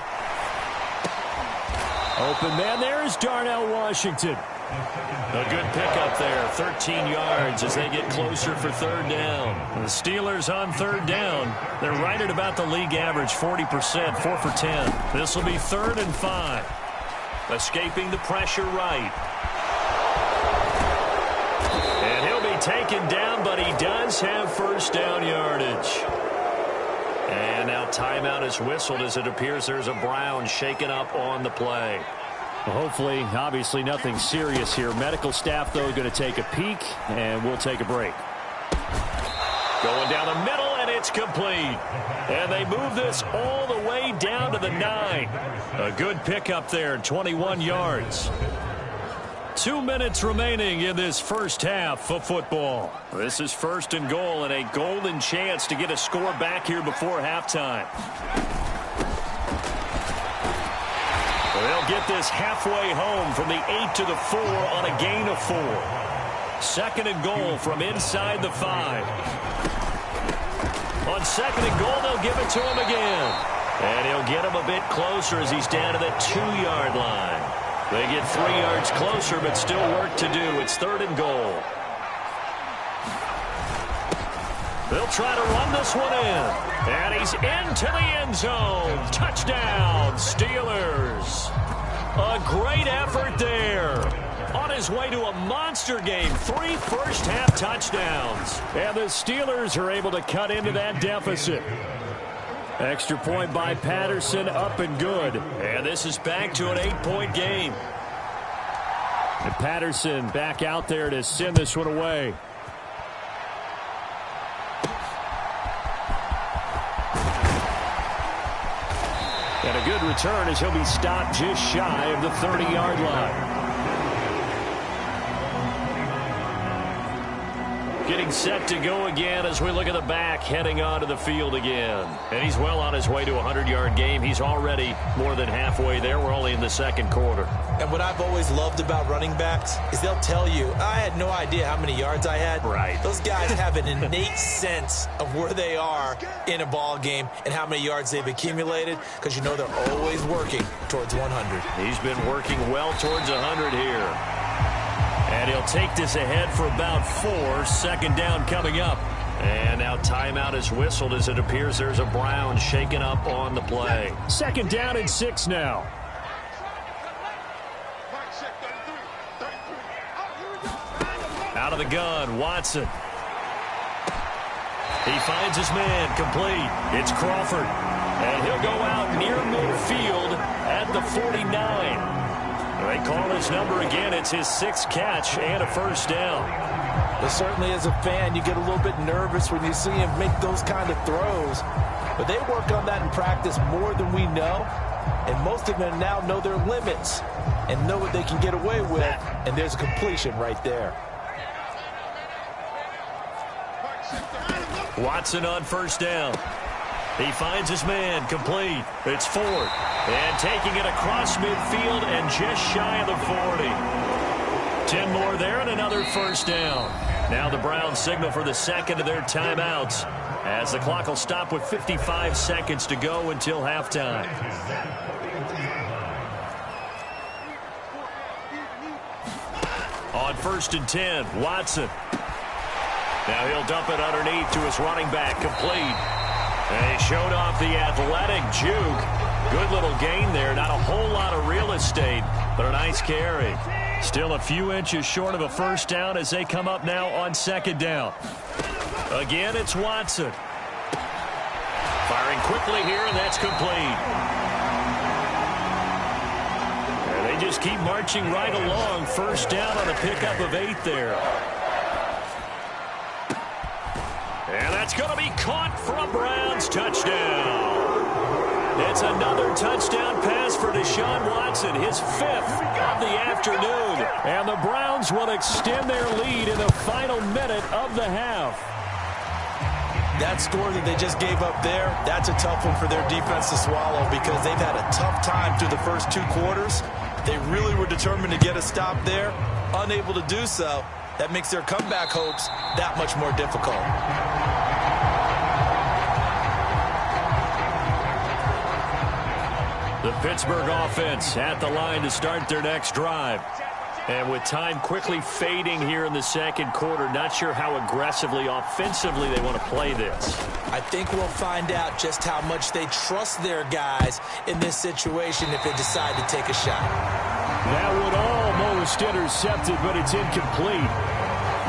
Open man there is Darnell Washington. A good pickup there, 13 yards as they get closer for 3rd down. The Steelers on 3rd down. They're right at about the league average, 40%, 4 for 10. This will be 3rd and 5. Escaping the pressure right. And he'll be taken down, but he does have first down yardage. And now timeout is whistled as it appears there's a Brown shaken up on the play. Well, hopefully, obviously nothing serious here. Medical staff, though, going to take a peek, and we'll take a break. Going down the middle, and it's complete. And they move this all the way down to the 9. A good pickup there, 21 yards. 2 minutes remaining in this first half of football. This is 1st and goal and a golden chance to get a score back here before halftime. They'll get this halfway home from the 8 to the 4 on a gain of 4. 2nd and goal from inside the 5. On 2nd and goal, they'll give it to him again. And he'll get him a bit closer as he's down to the 2-yard line. They get 3 yards closer, but still work to do. It's 3rd and goal. They'll try to run this one in. And he's into the end zone. Touchdown, Steelers. A great effort there. On his way to a monster game, 3 first-half touchdowns. And the Steelers are able to cut into that deficit. Extra point by Patterson, up and good. And this is back to an 8-point game. And Patterson back out there to send this one away. And a good return as he'll be stopped just shy of the 30-yard line. Getting set to go again as we look at the back heading onto the field again. And he's well on his way to a 100-yard game. He's already more than halfway there. We're only in the 2nd quarter. And what I've always loved about running backs is they'll tell you, I had no idea how many yards I had. Right. Those guys have an innate sense of where they are in a ball game and how many yards they've accumulated because you know they're always working towards 100. He's been working well towards 100 here. And he'll take this ahead for about 4. 2nd down coming up. And now timeout is whistled as it appears there's a Brown shaken up on the play. 2nd down and 6 now. Out of the gun, Watson. He finds his man, complete. It's Crawford. And he'll go out near midfield at the 49. They call his number again. It's his 6th catch and a first down. But certainly as a fan, you get a little bit nervous when you see him make those kind of throws. But they work on that in practice more than we know. And most of them now know their limits and know what they can get away with. And there's a completion right there. Watson on first down. He finds his man, complete. It's Ford. And taking it across midfield and just shy of the 40. 10 more there and another first down. Now the Browns signal for the 2nd of their timeouts as the clock will stop with 55 seconds to go until halftime. 1st and 10. Watson. Now he'll dump it underneath to his running back. Complete. And he showed off the athletic juke. Good little gain there. Not a whole lot of real estate, but a nice carry. Still a few inches short of a first down as they come up now on 2nd down. Again, it's Watson. Firing quickly here, and that's complete. And they just keep marching right along. First down on a pickup of 8 there. And that's going to be caught for a Browns touchdown. It's another touchdown pass for Deshaun Watson, his 5th of the afternoon. And the Browns will extend their lead in the final minute of the half. That score that they just gave up there, that's a tough one for their defense to swallow because they've had a tough time through the first 2 quarters. They really were determined to get a stop there, unable to do so. That makes their comeback hopes that much more difficult. The Pittsburgh offense at the line to start their next drive. And with time quickly fading here in the 2nd quarter, not sure how aggressively, offensively they want to play this. I think we'll find out just how much they trust their guys in this situation if they decide to take a shot. That would almost intercepted, but it's incomplete.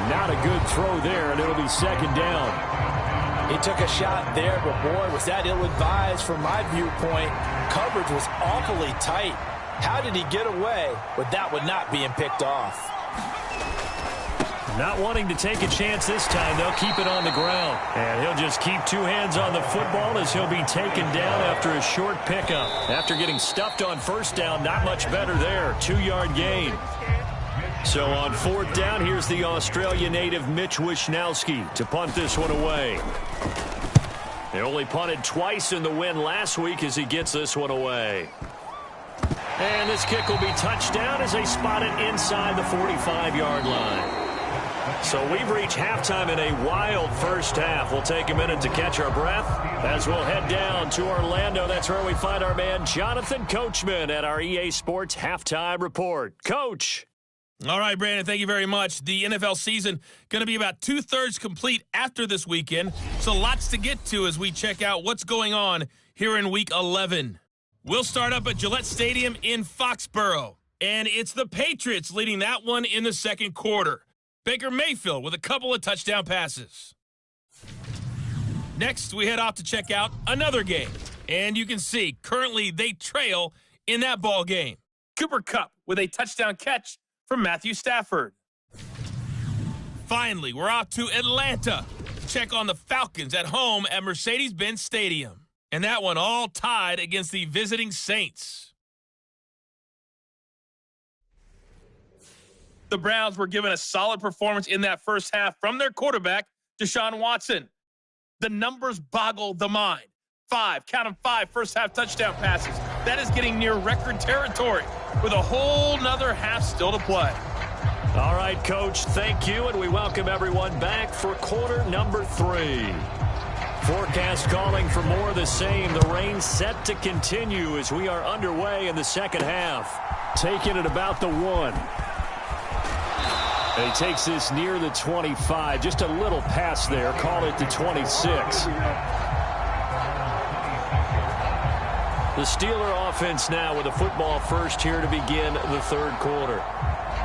Not a good throw there, and it'll be 2nd down. He took a shot there, but boy, was that ill-advised from my viewpoint. Coverage was awfully tight. How did he get away with that one not being picked off? Not wanting to take a chance this time, they'll keep it on the ground. And he'll just keep 2 hands on the football as he'll be taken down after a short pickup. After getting stuffed on first down, not much better there. 2-yard gain. So on 4th down, here's the Australia native Mitch Wishnowsky to punt this one away. He only punted twice in the win last week as he gets this one away. And this kick will be touchdown as they spot it inside the 45-yard line. So we've reached halftime in a wild first half. We'll take a minute to catch our breath as we'll head down to Orlando. That's where we find our man Jonathan Coachman at our EA Sports Halftime Report. Coach. All right, Brandon, thank you very much. The NFL season going to be about 2/3 complete after this weekend, so lots to get to as we check out what's going on here in Week 11. We'll start up at Gillette Stadium in Foxborough, and it's the Patriots leading that one in the 2nd quarter. Baker Mayfield with a couple of touchdown passes. Next, we head off to check out another game, and you can see currently they trail in that ball game. Cooper Kupp with a touchdown catch from Matthew Stafford. Finally, we're off to Atlanta to check on the Falcons at home at Mercedes-Benz Stadium. And that one all tied against the visiting Saints. The Browns were given a solid performance in that first half from their quarterback, Deshaun Watson. The numbers boggle the mind. 5, count them 5 first-half touchdown passes. That is getting near record territory with a whole nother half still to play. All right, Coach, thank you, and we welcome everyone back for quarter number 3. Forecast calling for more of the same. The rain set to continue as we are underway in the 2nd half. Taking it about the 1. And he takes this near the 25. Just a little pass there. Call it the 26. The Steeler offense now with a football first here to begin the 3rd quarter.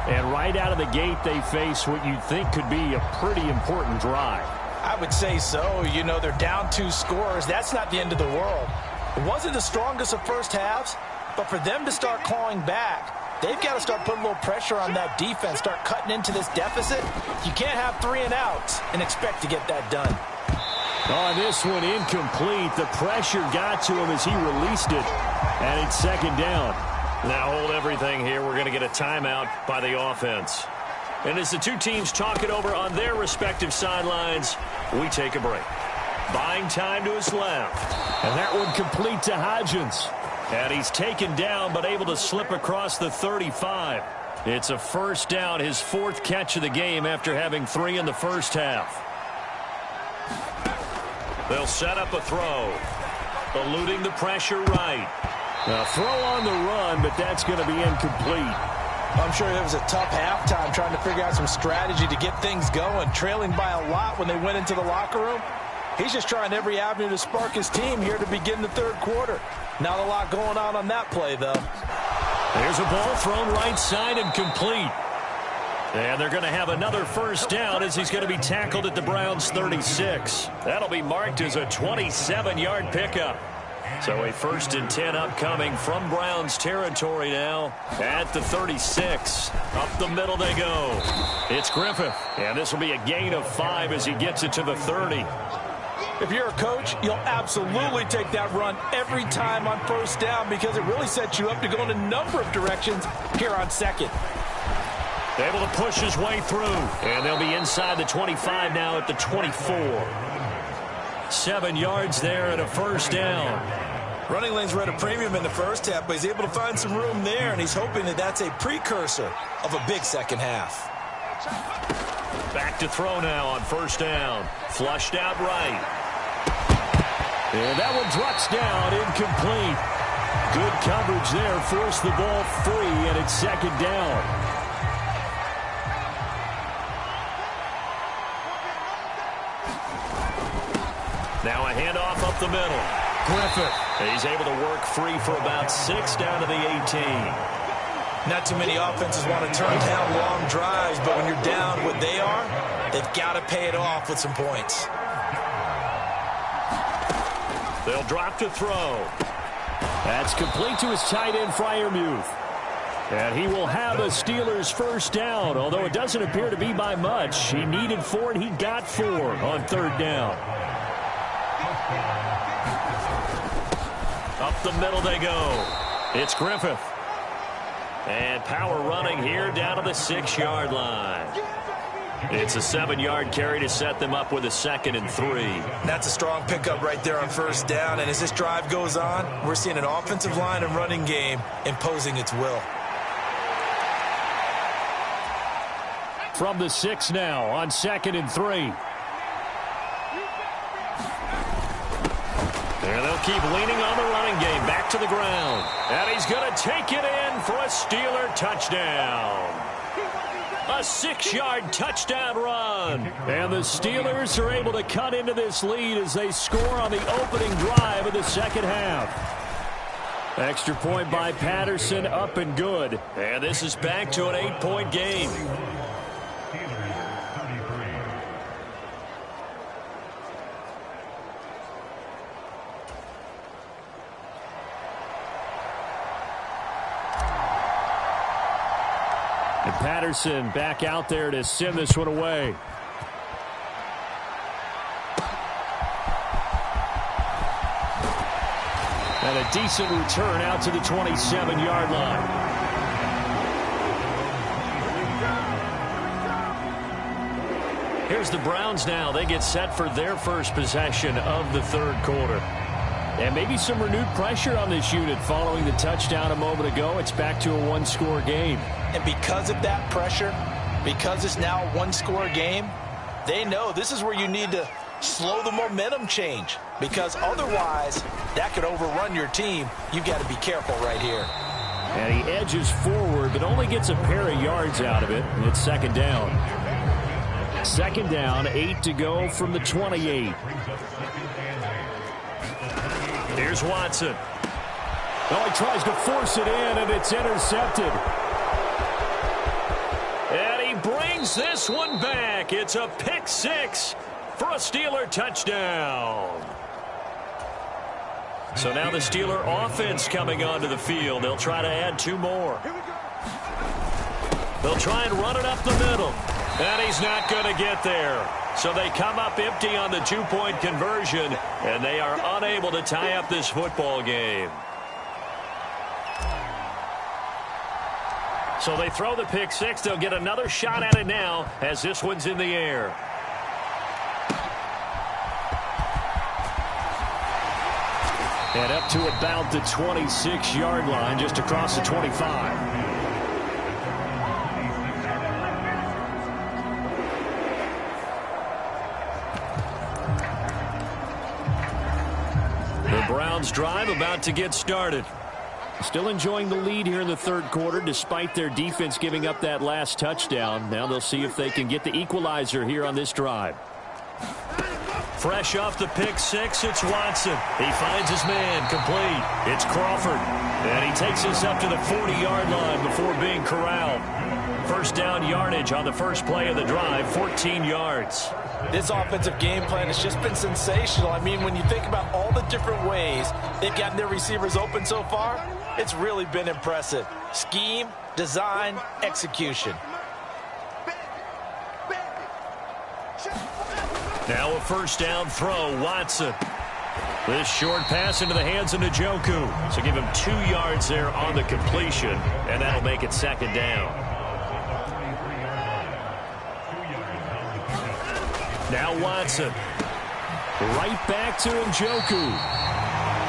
And right out of the gate, they face what you'd think could be a pretty important drive. I would say so. You know, they're down 2 scores. That's not the end of the world. It wasn't the strongest of first halves, but for them to start clawing back, they've got to start putting a little pressure on that defense, start cutting into this deficit. You can't have 3 and outs and expect to get that done. On this one, incomplete. The pressure got to him as he released it, and it's 2nd down. Now hold everything here. We're going to get a timeout by the offense. And as the two teams talk it over on their respective sidelines, we take a break. Buying time to his left. And that one complete to Hodgins. And he's taken down but able to slip across the 35. It's a first down, his 4th catch of the game after having 3 in the first half. They'll set up a throw. Eluding the pressure right. A throw on the run, but that's going to be incomplete. I'm sure it was a tough halftime trying to figure out some strategy to get things going, trailing by a lot when they went into the locker room. He's just trying every avenue to spark his team here to begin the third quarter. Not a lot going on that play, though. There's a ball thrown right side and complete. And they're going to have another first down as he's going to be tackled at the Browns' 36. That'll be marked as a 27-yard pickup. So a 1st and 10 upcoming from Browns territory now at the 36. Up the middle they go. It's Griffith. And this will be a gain of 5 as he gets it to the 30. If you're a coach, you'll absolutely take that run every time on first down because it really sets you up to go in a number of directions here on second. Able to push his way through. And they'll be inside the 25 now at the 24. 7 yards there and a first down. Running lanes were at a premium in the first half, but he's able to find some room there, and he's hoping that that's a precursor of a big second half. Back to throw now on first down. Flushed out right. And that one drops down, incomplete. Good coverage there, forced the ball free, and it's second down. Now a handoff up the middle. Griffith. He's able to work free for about 6 down to the 18. Not too many offenses want to turn down long drives, but when you're down what they are, they've got to pay it off with some points. They'll drop to throw. That's complete to his tight end, Freiermuth. And he will have a Steelers first down, although it doesn't appear to be by much. He needed 4, and he got 4 on third down. Up the middle they go. It's Griffith. And power running here down to the 6-yard line. It's a 7-yard carry to set them up with a 2nd and 3. That's a strong pickup right there on first down. And as this drive goes on, we're seeing an offensive line and running game imposing its will. From the 6 now on 2nd and 3. And they'll keep leaning on the running game. Back to the ground. And he's going to take it in for a Steeler touchdown. A 6-yard touchdown run. And the Steelers are able to cut into this lead as they score on the opening drive of the second half. Extra point by Patterson, up and good. And this is back to an 8-point game. And Patterson back out there to send this one away. And a decent return out to the 27-yard line. Here's the Browns now. They get set for their first possession of the third quarter. And maybe some renewed pressure on this unit following the touchdown a moment ago. It's back to a 1-score game. And because of that pressure, because it's now a 1-score game, they know this is where you need to slow the momentum change. Because otherwise, that could overrun your team. You've got to be careful right here. And he edges forward, but only gets a pair of yards out of it. And it's second down. Second down, 8 to go from the 28. Here's Watson. Oh, he tries to force it in, and it's intercepted. And he brings this one back. It's a pick 6 for a Steeler touchdown. So now the Steeler offense coming onto the field. They'll try to add 2 more. They'll try and run it up the middle. And he's not going to get there. So they come up empty on the 2-point conversion, and they are unable to tie up this football game. So they throw the pick 6. They'll get another shot at it now as this one's in the air. And up to about the 26-yard line, just across the 25. The Browns drive about to get started. Still enjoying the lead here in the third quarter despite their defense giving up that last touchdown. Now they'll see if they can get the equalizer here on this drive. Fresh off the pick six, it's Watson. He finds his man, complete. It's Crawford. And he takes us up to the 40-yard line before being corralled. First down yardage on the first play of the drive, 14 yards. This offensive game plan has just been sensational. I mean, when you think about all the different ways they've gotten their receivers open so far, it's really been impressive. Scheme, design, execution. Now a first down throw, Watson. This short pass into the hands of Njoku. So give him 2 yards there on the completion, and that'll make it second down. Now Watson. Right back to Njoku.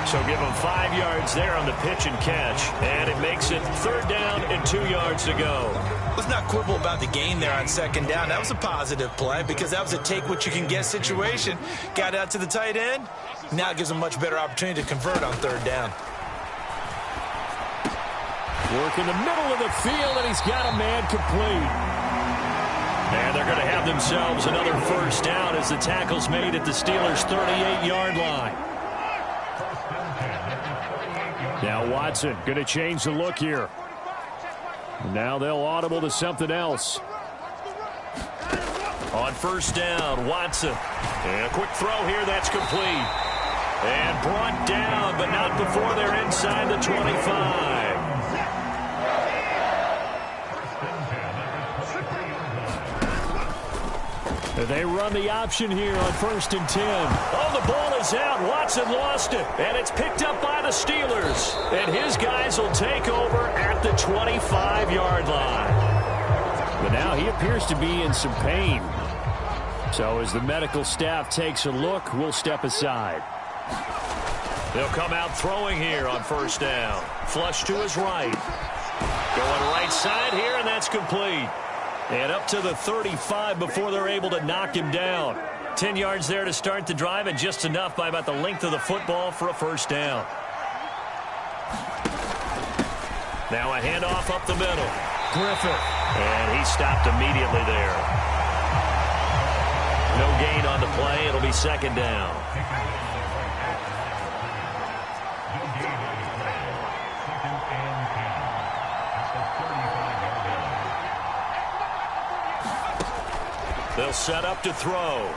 So give him 5 yards there on the pitch and catch. And it makes it third down and 2 yards to go. Let's not quibble about the gain there on second down. That was a positive play because that was a take-what-you-can-get situation. Got out to the tight end. Now it gives them a much better opportunity to convert on third down. Work in the middle of the field, and he's got a man complete. And they're going to have themselves another first down as the tackle's made at the Steelers' 38-yard line. Now Watson going to change the look here. Now they'll audible to something else. On first down, Watson. And a quick throw here, that's complete. And brought down, but not before they're inside the 25. They run the option here on 1st and 10. Oh, the ball is out. Watson lost it. And it's picked up by the Steelers. And his guys will take over at the 25-yard line. But now he appears to be in some pain. So as the medical staff takes a look, we'll step aside. They'll come out throwing here on first down. Flush to his right. Going right side here, and that's complete. And up to the 35 before they're able to knock him down. 10 yards there to start the drive, and just enough by about the length of the football for a first down. Now a handoff up the middle. Griffith. And he stopped immediately there. No gain on the play. It'll be second down. They'll set up to throw.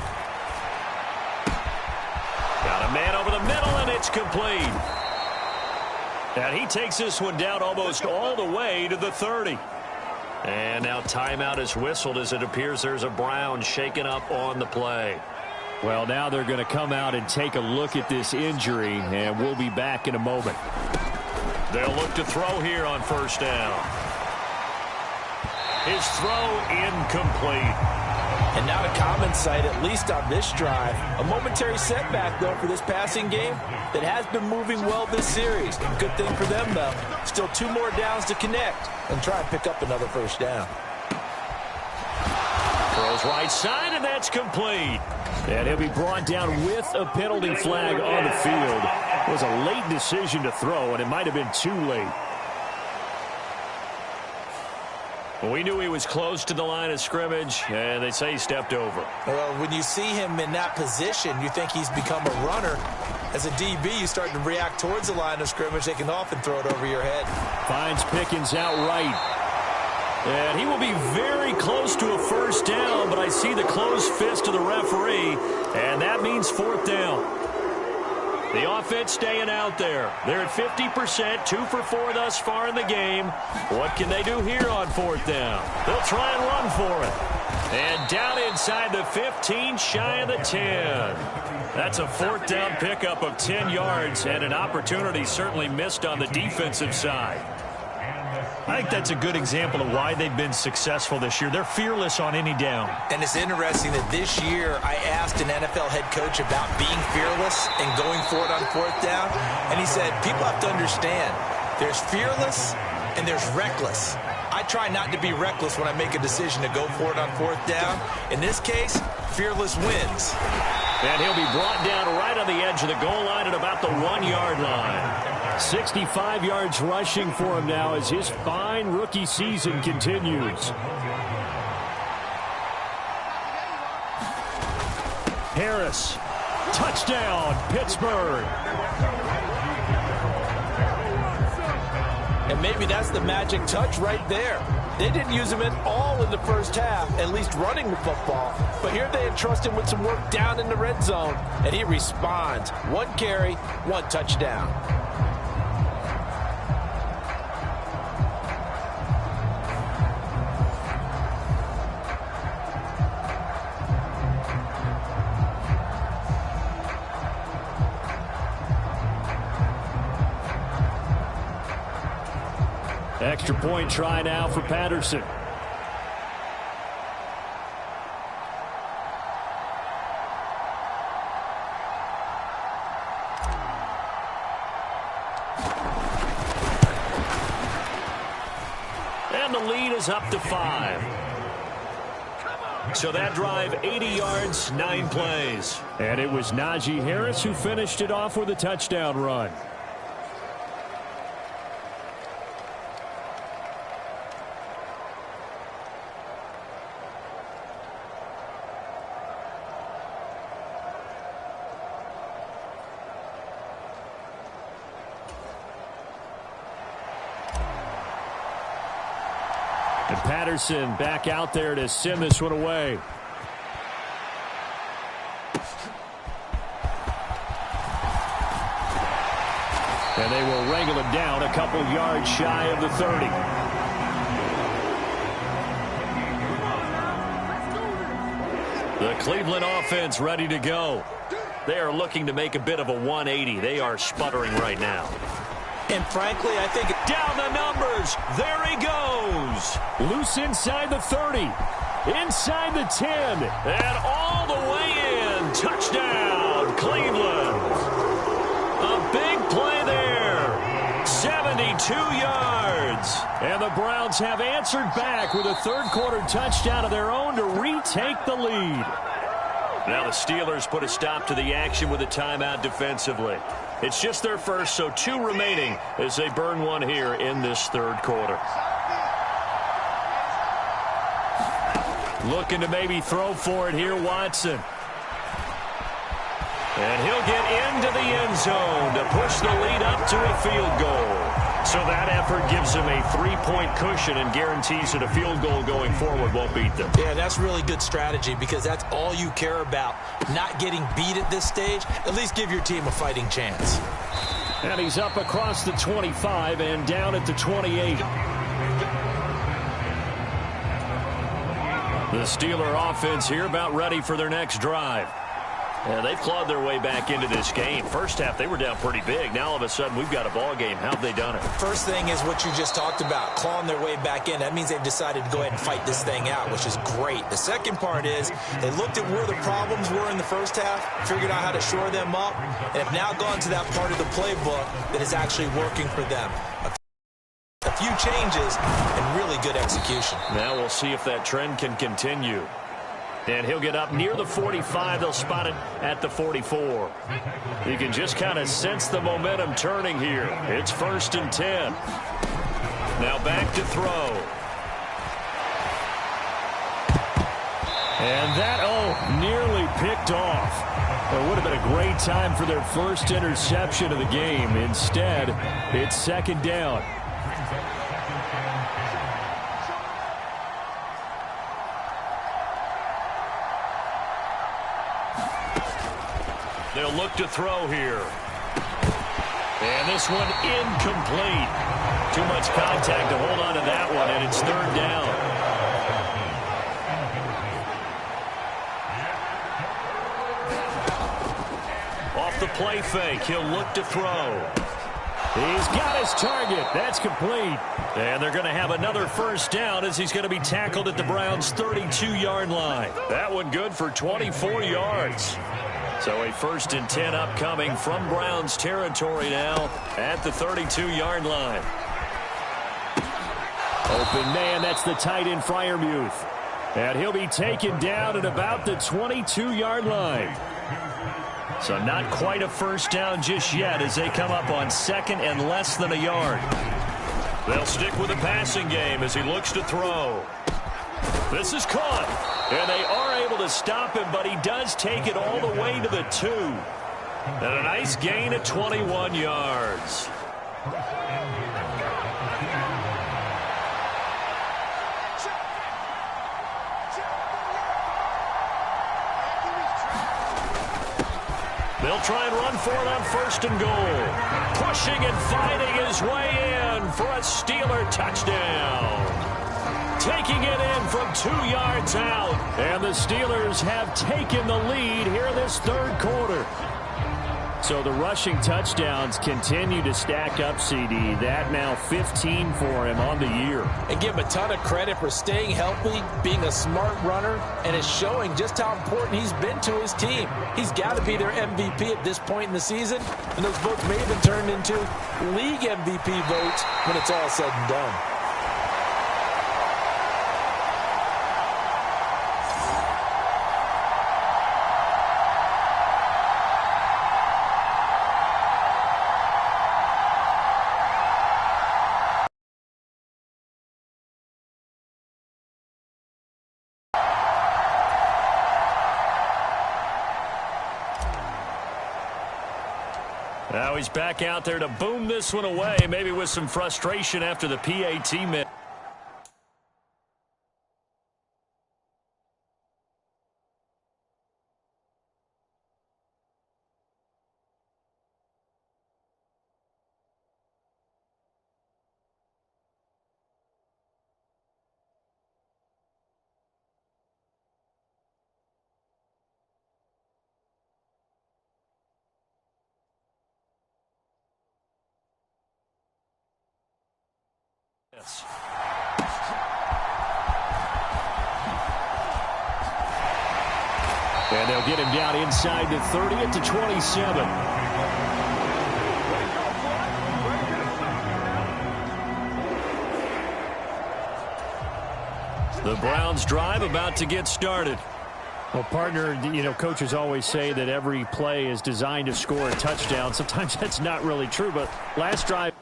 Got a man over the middle, and it's complete. And he takes this one down almost all the way to the 30. And now timeout is whistled as it appears there's a Brown shaken up on the play. Well, now they're going to come out and take a look at this injury, and we'll be back in a moment. They'll look to throw here on first down. His throw incomplete. And not a common sight, at least on this drive. A momentary setback, though, for this passing game that has been moving well this series. Good thing for them, though. Still 2 more downs to connect and try and pick up another first down. Throws right side, and that's complete. And he'll be brought down with a penalty flag on the field. It was a late decision to throw, and it might have been too late. We knew he was close to the line of scrimmage, and they say he stepped over. Well, when you see him in that position, you think he's become a runner. As a DB, you start to react towards the line of scrimmage. They can often throw it over your head. Finds Pickens outright. And he will be very close to a first down, but I see the closed fist of the referee, and that means fourth down. The offense staying out there. They're at 50%, 2 for 4 thus far in the game. What can they do here on fourth down? They'll try and run for it. And down inside the 15, shy of the 10. That's a fourth down pickup of 10 yards, and an opportunity certainly missed on the defensive side. I think that's a good example of why they've been successful this year. They're fearless on any down. And it's interesting that this year I asked an NFL head coach about being fearless and going for it on fourth down. And he said, people have to understand, there's fearless and there's reckless. I try not to be reckless when I make a decision to go for it on fourth down. In this case, fearless wins. And he'll be brought down right on the edge of the goal line at about the 1-yard line. 65 yards rushing for him now as his fine rookie season continues. Harris, touchdown, Pittsburgh. And maybe that's the magic touch right there. They didn't use him at all in the first half, at least running the football. But here they entrust him with some work down in the red zone, and he responds. 1 carry, 1 touchdown. Extra point try now for Patterson. And the lead is up to 5. So that drive, 80 yards, 9 plays. And it was Najee Harris who finished it off with a touchdown run. And Patterson back out there to send this one away. And they will wrangle him down a couple yards shy of the 30. The Cleveland offense ready to go. They are looking to make a bit of a 180. They are sputtering right now. And frankly, I think Down the numbers. There he goes. Loose inside the 30. Inside the 10. And all the way in. Touchdown, Cleveland. A big play there. 72 yards. And the Browns have answered back with a third-quarter touchdown of their own to retake the lead. Now the Steelers put a stop to the action with a timeout defensively. It's just their first, so 2 remaining as they burn one here in this third quarter. Looking to maybe throw for it here, Watson. And he'll get into the end zone to push the lead up to a field goal. So that effort gives them a 3-point cushion and guarantees that a field goal going forward won't beat them. Yeah, that's really good strategy because that's all you care about. Not getting beat at this stage. At least give your team a fighting chance. And he's up across the 25 and down at the 28. The Steeler offense here about ready for their next drive. Yeah, they've clawed their way back into this game. First half, they were down pretty big. Now, all of a sudden, we've got a ball game. How have they done it? First thing is what you just talked about, clawing their way back in. That means they've decided to go ahead and fight this thing out, which is great. The second part is they looked at where the problems were in the first half, figured out how to shore them up, and have now gone to that part of the playbook that is actually working for them. A few changes and really good execution. Now we'll see if that trend can continue. And he'll get up near the 45. They'll spot it at the 44. You can just kind of sense the momentum turning here. It's 1st and 10. Now back to throw. And that, nearly picked off. It would have been a great time for their first interception of the game. Instead, it's 2nd down. They'll look to throw here. And this one incomplete. Too much contact to hold on to that one, and it's 3rd down. Off the play fake, he'll look to throw. He's got his target. That's complete. And they're going to have another 1st down as he's going to be tackled at the Browns' 32-yard line. That one good for 24 yards. So a 1st and 10 upcoming from Browns territory now at the 32-yard line. Open man, that's the tight end Freiermuth. And he'll be taken down at about the 22-yard line. So not quite a first down just yet as they come up on second and less than a yard. They'll stick with the passing game as he looks to throw. This is caught, and they are able to stop him, but he does take it all the way to the 2. And a nice gain of 21 yards. They'll try and run for it on first and goal. Pushing and fighting his way in for a Steeler touchdown. Taking it in from 2 yards out. And the Steelers have taken the lead here this third quarter. So the rushing touchdowns continue to stack up, CD. That now 15 for him on the year. And give him a ton of credit for staying healthy, being a smart runner, and it's showing just how important he's been to his team. He's got to be their MVP at this point in the season, and those votes may have been turned into league MVP votes when it's all said and done. Now he's back out there to boom this one away, maybe with some frustration after the PAT miss. And they'll get him down inside the 30 at the 27. The Browns drive about to get started. Well, partner, you know, coaches always say that every play is designed to score a touchdown. Sometimes that's not really true, but last drive.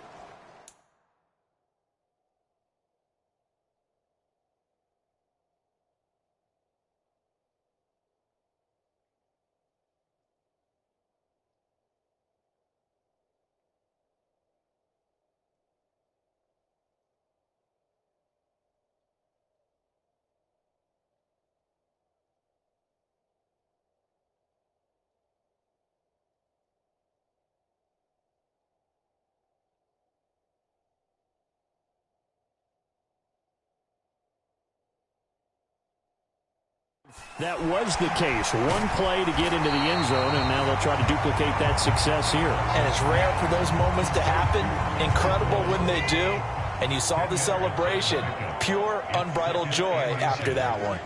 That was the case. One play to get into the end zone, and now they'll try to duplicate that success here. And it's rare for those moments to happen. Incredible when they do. And you saw the celebration. Pure, unbridled joy after that one.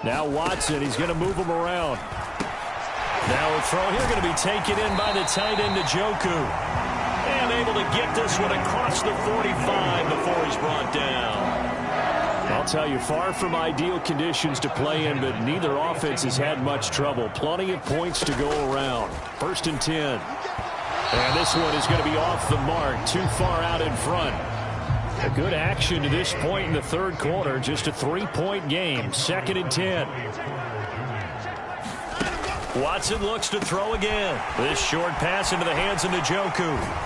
Now Watson, he's going to move him around. Now a throw here going to be taken in by the tight end, Njoku. And able to get this one across the 45 before he's brought down. I'll tell you, far from ideal conditions to play in, but neither offense has had much trouble. Plenty of points to go around. First and 10. And this one is going to be off the mark, too far out in front. A good action to this point in the third quarter. Just a 3-point game. Second and 10. Watson looks to throw again. This short pass into the hands of Njoku.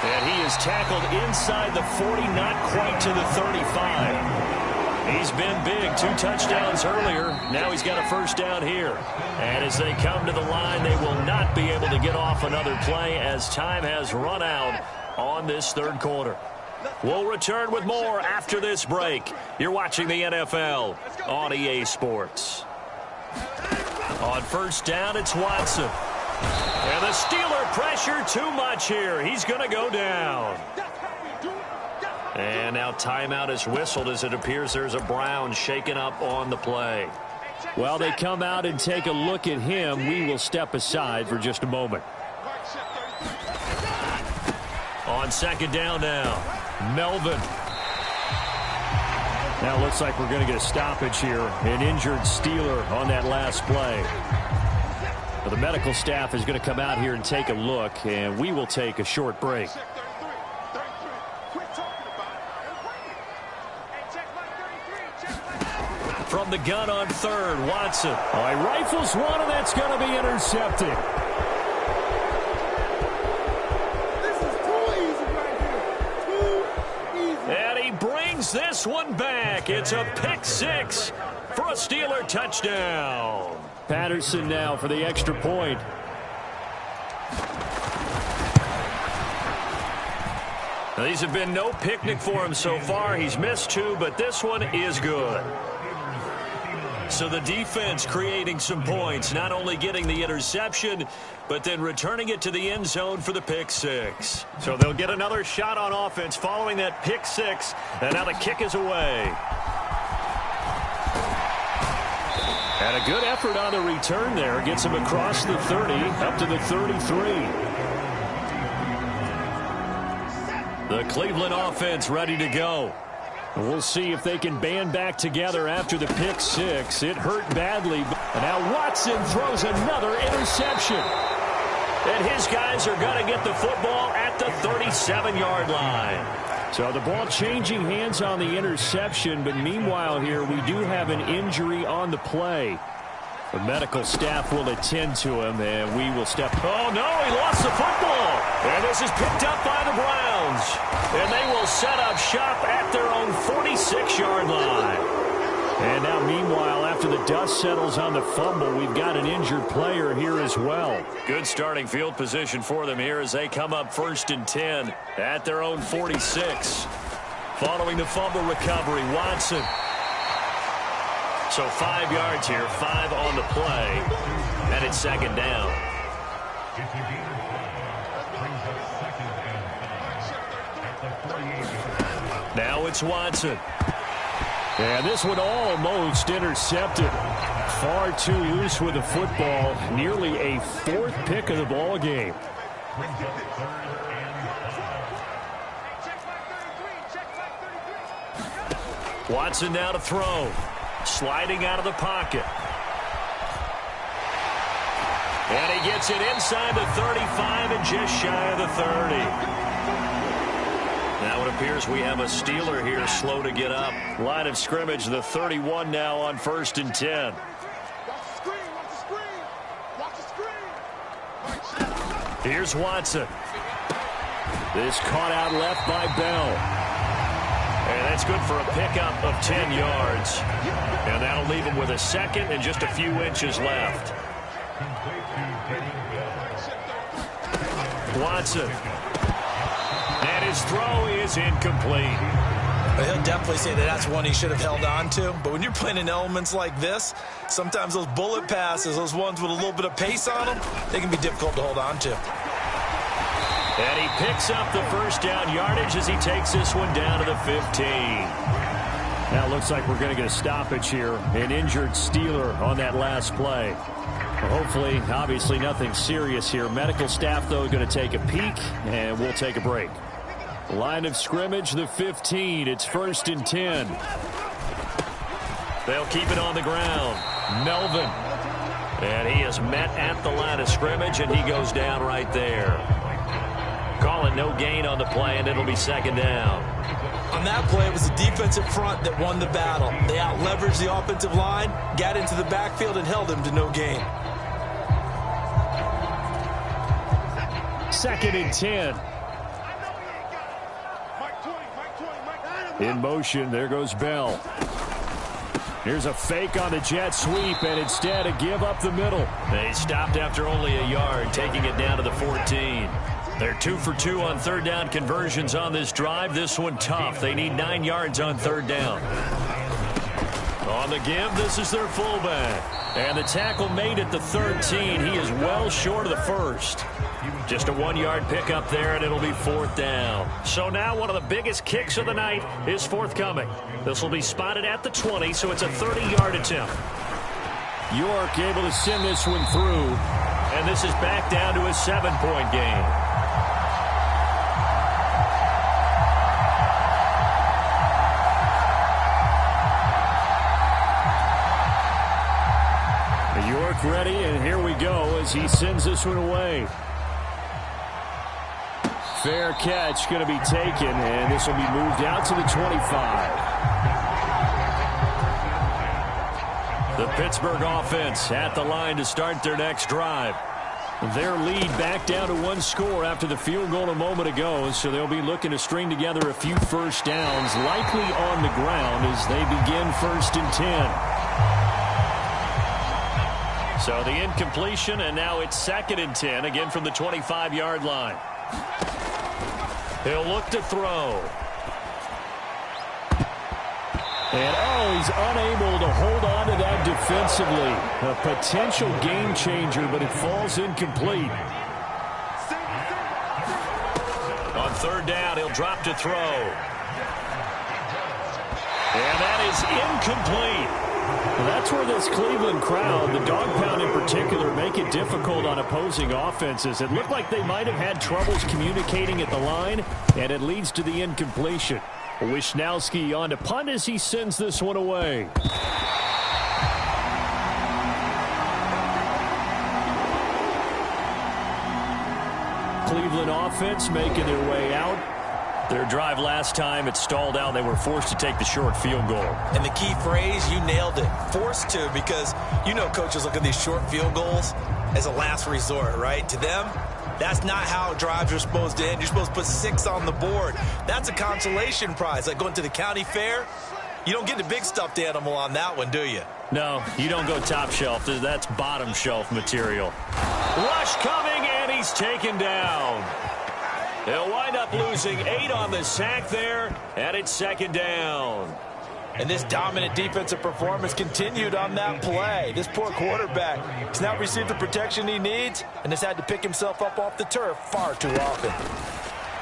And he is tackled inside the 40, not quite to the 35. He's been big. 2 touchdowns earlier. Now he's got a first down here. And as they come to the line, they will not be able to get off another play as time has run out on this third quarter. We'll return with more after this break. You're watching the NFL on EA Sports. On first down, it's Watson. And the Steeler pressure too much here. He's going to go down. And now timeout is whistled as it appears there's a Brown shaken up on the play. While they come out and take a look at him, we will step aside for just a moment. On second down now, Melvin. Now it looks like we're going to get a stoppage here. An injured Steeler on that last play. Well, the medical staff is going to come out here and take a look, and we will take a short break. From the gun on third, Watson. Oh, he rifles one, and that's going to be intercepted. This is too easy right here. Too easy. And he brings this one back. It's a pick six for a Steeler touchdown. Patterson now for the extra point. Now, these have been no picnic for him so far. He's missed two, but this one is good. So the defense creating some points, not only getting the interception, but then returning it to the end zone for the pick six. So they'll get another shot on offense following that pick six, and now the kick is away. And a good effort on the return there. Gets him across the 30, up to the 33. The Cleveland offense ready to go. We'll see if they can band back together after the pick six. It hurt badly. And now Watson throws another interception. And his guys are going to get the football at the 37-yard line. So the ball changing hands on the interception, but meanwhile here we do have an injury on the play. The medical staff will attend to him, and we will step. Oh, no, he lost the football. And this is picked up by the Browns. And they will set up shop at their own 46-yard line. And now, meanwhile, after the dust settles on the fumble, we've got an injured player here as well. Good starting field position for them here as they come up 1st and 10 at their own 46. Following the fumble recovery, Watson. So 5 yards here, 5 on the play, and it's second down. Now it's Watson. And this one almost intercepted. Far too loose with the football. Nearly a 4th pick of the ball game. Watson now to throw. Sliding out of the pocket. And he gets it inside the 35 and just shy of the 30. Now it appears we have a Steeler here slow to get up. Line of scrimmage, the 31 now on 1st and 10. Here's Watson. This caught out left by Bell. And that's good for a pickup of 10 yards. And that'll leave him with a second and just a few inches left. Watson. And his throw is incomplete. But he'll definitely say that that's one he should have held on to. But when you're playing in elements like this, sometimes those bullet passes, those ones with a little bit of pace on them, they can be difficult to hold on to. And he picks up the first down yardage as he takes this one down to the 15. Now it looks like we're going to get a stoppage here. An injured Steeler on that last play. Well, hopefully, obviously nothing serious here. Medical staff, though, going to take a peek, and we'll take a break. Line of scrimmage, the 15. It's 1st and 10. They'll keep it on the ground. Melvin. And he is met at the line of scrimmage, and he goes down right there. Call it no gain on the play, and it'll be second down. On that play, it was the defensive front that won the battle. They out-leveraged the offensive line, got into the backfield, and held him to no gain. 2nd and 10. In motion, there goes Bell. Here's a fake on the jet sweep, and instead a give up the middle. They stopped after only a yard, taking it down to the 14. They're 2 for 2 on third down conversions on this drive. This one tough. They need 9 yards on third down. On the give, this is their fullback. And the tackle made at the 13. He is well short of the first. Just a 1-yard pickup there, and it'll be 4th down. So now one of the biggest kicks of the night is forthcoming. This will be spotted at the 20, so it's a 30-yard attempt. York able to send this one through. And this is back down to a 7-point game. mark ready, and here we go as he sends this one away. Fair catch going to be taken, and this will be moved out to the 25. The Pittsburgh offense at the line to start their next drive. Their lead back down to one score after the field goal a moment ago, so they'll be looking to string together a few first downs, likely on the ground as they begin 1st and 10. So the incompletion, and now it's 2nd and 10, again from the 25-yard line. He'll look to throw. And, he's unable to hold on to that defensively. A potential game changer, but it falls incomplete. On 3rd down, he'll drop to throw. And that is incomplete. Well, that's where this Cleveland crowd, the dog pound in particular, make it difficult on opposing offenses. It looked like they might have had troubles communicating at the line, and it leads to the incompletion. Wishnowski on to punt as he sends this one away. Cleveland offense making their way out. Their drive last time, it stalled out. They were forced to take the short field goal. And the key phrase, you nailed it. Forced to, because coaches look at these short field goals as a last resort, right? To them, that's not how drives are supposed to end. You're supposed to put 6 on the board. That's a consolation prize. Like going to the county fair, you don't get the big stuffed animal on that one, do you? No, you don't go top shelf. That's bottom shelf material. Rush coming, and he's taken down. He'll wind up losing 8 on the sack there, and it's 2nd down. And this dominant defensive performance continued on that play. This poor quarterback has not received the protection he needs and has had to pick himself up off the turf far too often.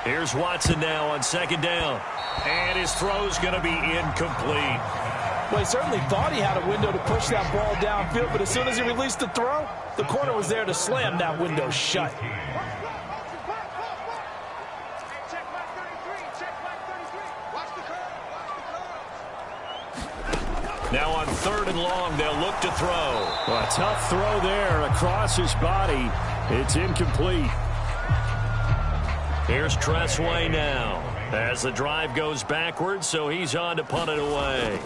Here's Watson now on 2nd down. And his throw's going to be incomplete. Well, he certainly thought he had a window to push that ball downfield, but as soon as he released the throw, the corner was there to slam that window shut. Now on 3rd and long, they'll look to throw. Well, a tough throw there across his body. It's incomplete. Here's Tressway now as the drive goes backwards, so he's on to punt it away.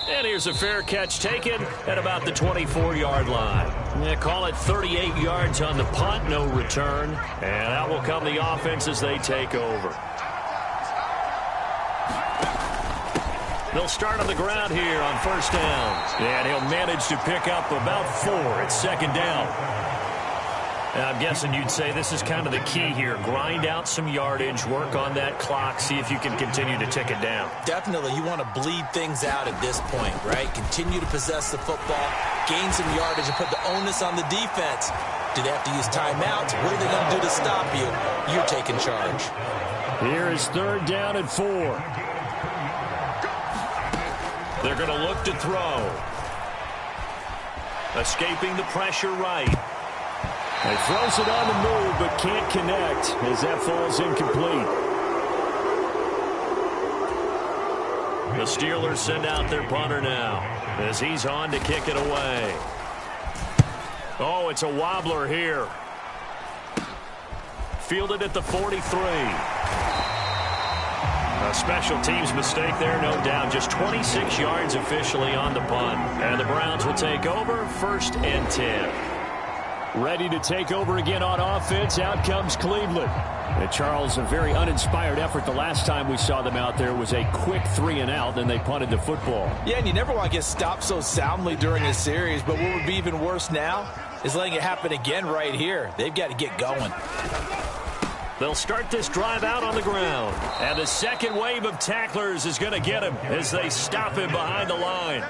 And here's a fair catch taken at about the 24-yard line. They call it 38 yards on the punt, no return. And out will come the offense as they take over. They'll start on the ground here on 1st down. And he'll manage to pick up about 4 at 2nd down. And I'm guessing you'd say this is kind of the key here. Grind out some yardage, work on that clock, see if you can continue to tick it down. Definitely. You want to bleed things out at this point, right? Continue to possess the football, gain some yardage, and put the onus on the defense. Do they have to use timeouts? What are they going to do to stop you? You're taking charge. Here is 3rd down and 4. They're going to look to throw. Escaping the pressure right. He throws it on the move, but can't connect as that falls incomplete. The Steelers send out their punter now as he's on to kick it away. Oh, it's a wobbler here. Fielded at the 43. A special teams mistake there, no doubt. Just 26 yards officially on the punt. And the Browns will take over 1st and 10. Ready to take over again on offense. Out comes Cleveland. And Charles, a very uninspired effort. The last time we saw them out there was a quick 3 and out, then they punted the football. Yeah, and you never want to get stopped so soundly during a series, but what would be even worse now is letting it happen again right here. They've got to get going. They'll start this drive out on the ground. And the second wave of tacklers is going to get him as they stop him behind the line.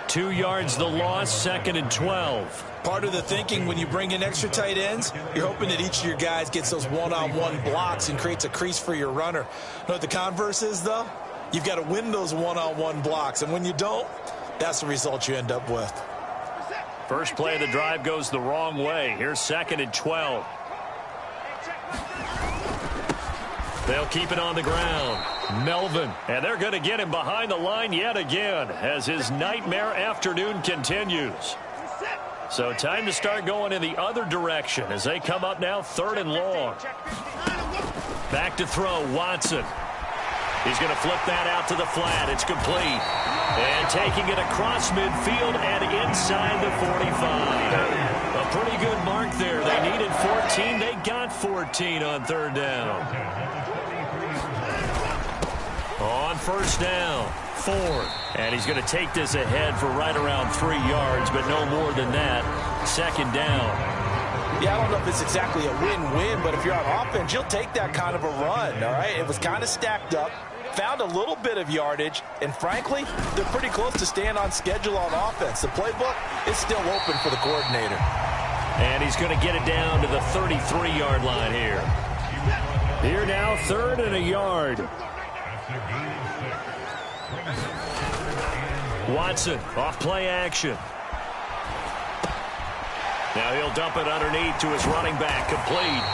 2 yards the loss, 2nd and 12. Part of the thinking when you bring in extra tight ends, you're hoping that each of your guys gets those one-on-one blocks and creates a crease for your runner. You know what the converse is, though? You've got to win those one-on-one blocks, and when you don't, that's the result you end up with. First play of the drive goes the wrong way. Here's 2nd and 12. They'll keep it on the ground. Melvin. And they're going to get him behind the line yet again as his nightmare afternoon continues. So time to start going in the other direction as they come up now 3rd and long. Back to throw, Watson. He's going to flip that out to the flat. It's complete. And taking it across midfield and inside the 45. A pretty good mark there. They needed 14. They got 14 on 3rd down. On 1st down, Ford. And he's going to take this ahead for right around 3 yards, but no more than that. 2nd down. Yeah, I don't know if it's exactly a win-win, but if you're on offense, you'll take that kind of a run, all right? It was kind of stacked up, found a little bit of yardage, and frankly, they're pretty close to staying on schedule on offense. The playbook is still open for the coordinator. And he's going to get it down to the 33-yard line here. Here now, 3rd and a yard. Watson off play action. Now he'll dump it underneath to his running back, complete.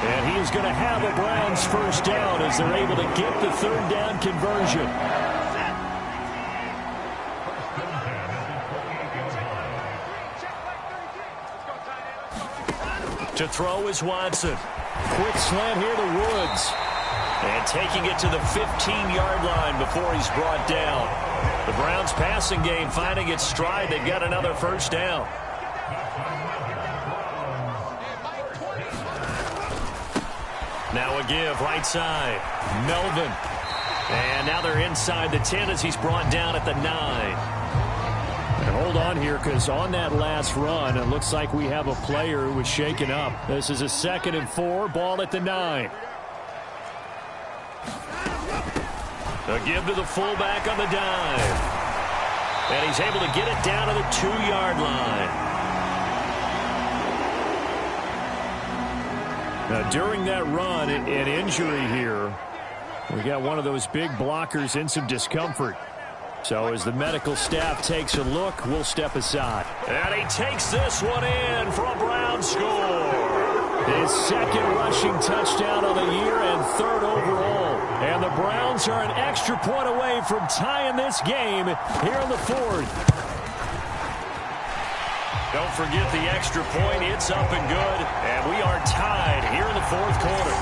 And he is going to have a Browns 1st down as they're able to get the 3rd down conversion. To throw is Watson. Quick slant here to Woods. And taking it to the 15-yard line before he's brought down. The Browns passing game finding its stride. They've got another 1st down. Now a give right side. Melvin. And now they're inside the 10 as he's brought down at the 9. And hold on here, because on that last run, it looks like we have a player who was shaken up. This is a 2nd and 4, ball at the 9. A give to the fullback on the dive. And he's able to get it down to the 2-yard line. Now, during that run, an injury here. We got one of those big blockers in some discomfort. So as the medical staff takes a look, we'll step aside. And he takes this one in for a Browns score. His 2nd rushing touchdown of the year and 3rd overall. And the Browns are an extra point away from tying this game here in the 4th. Don't forget the extra point. It's up and good. And we are tied here in the 4th quarter.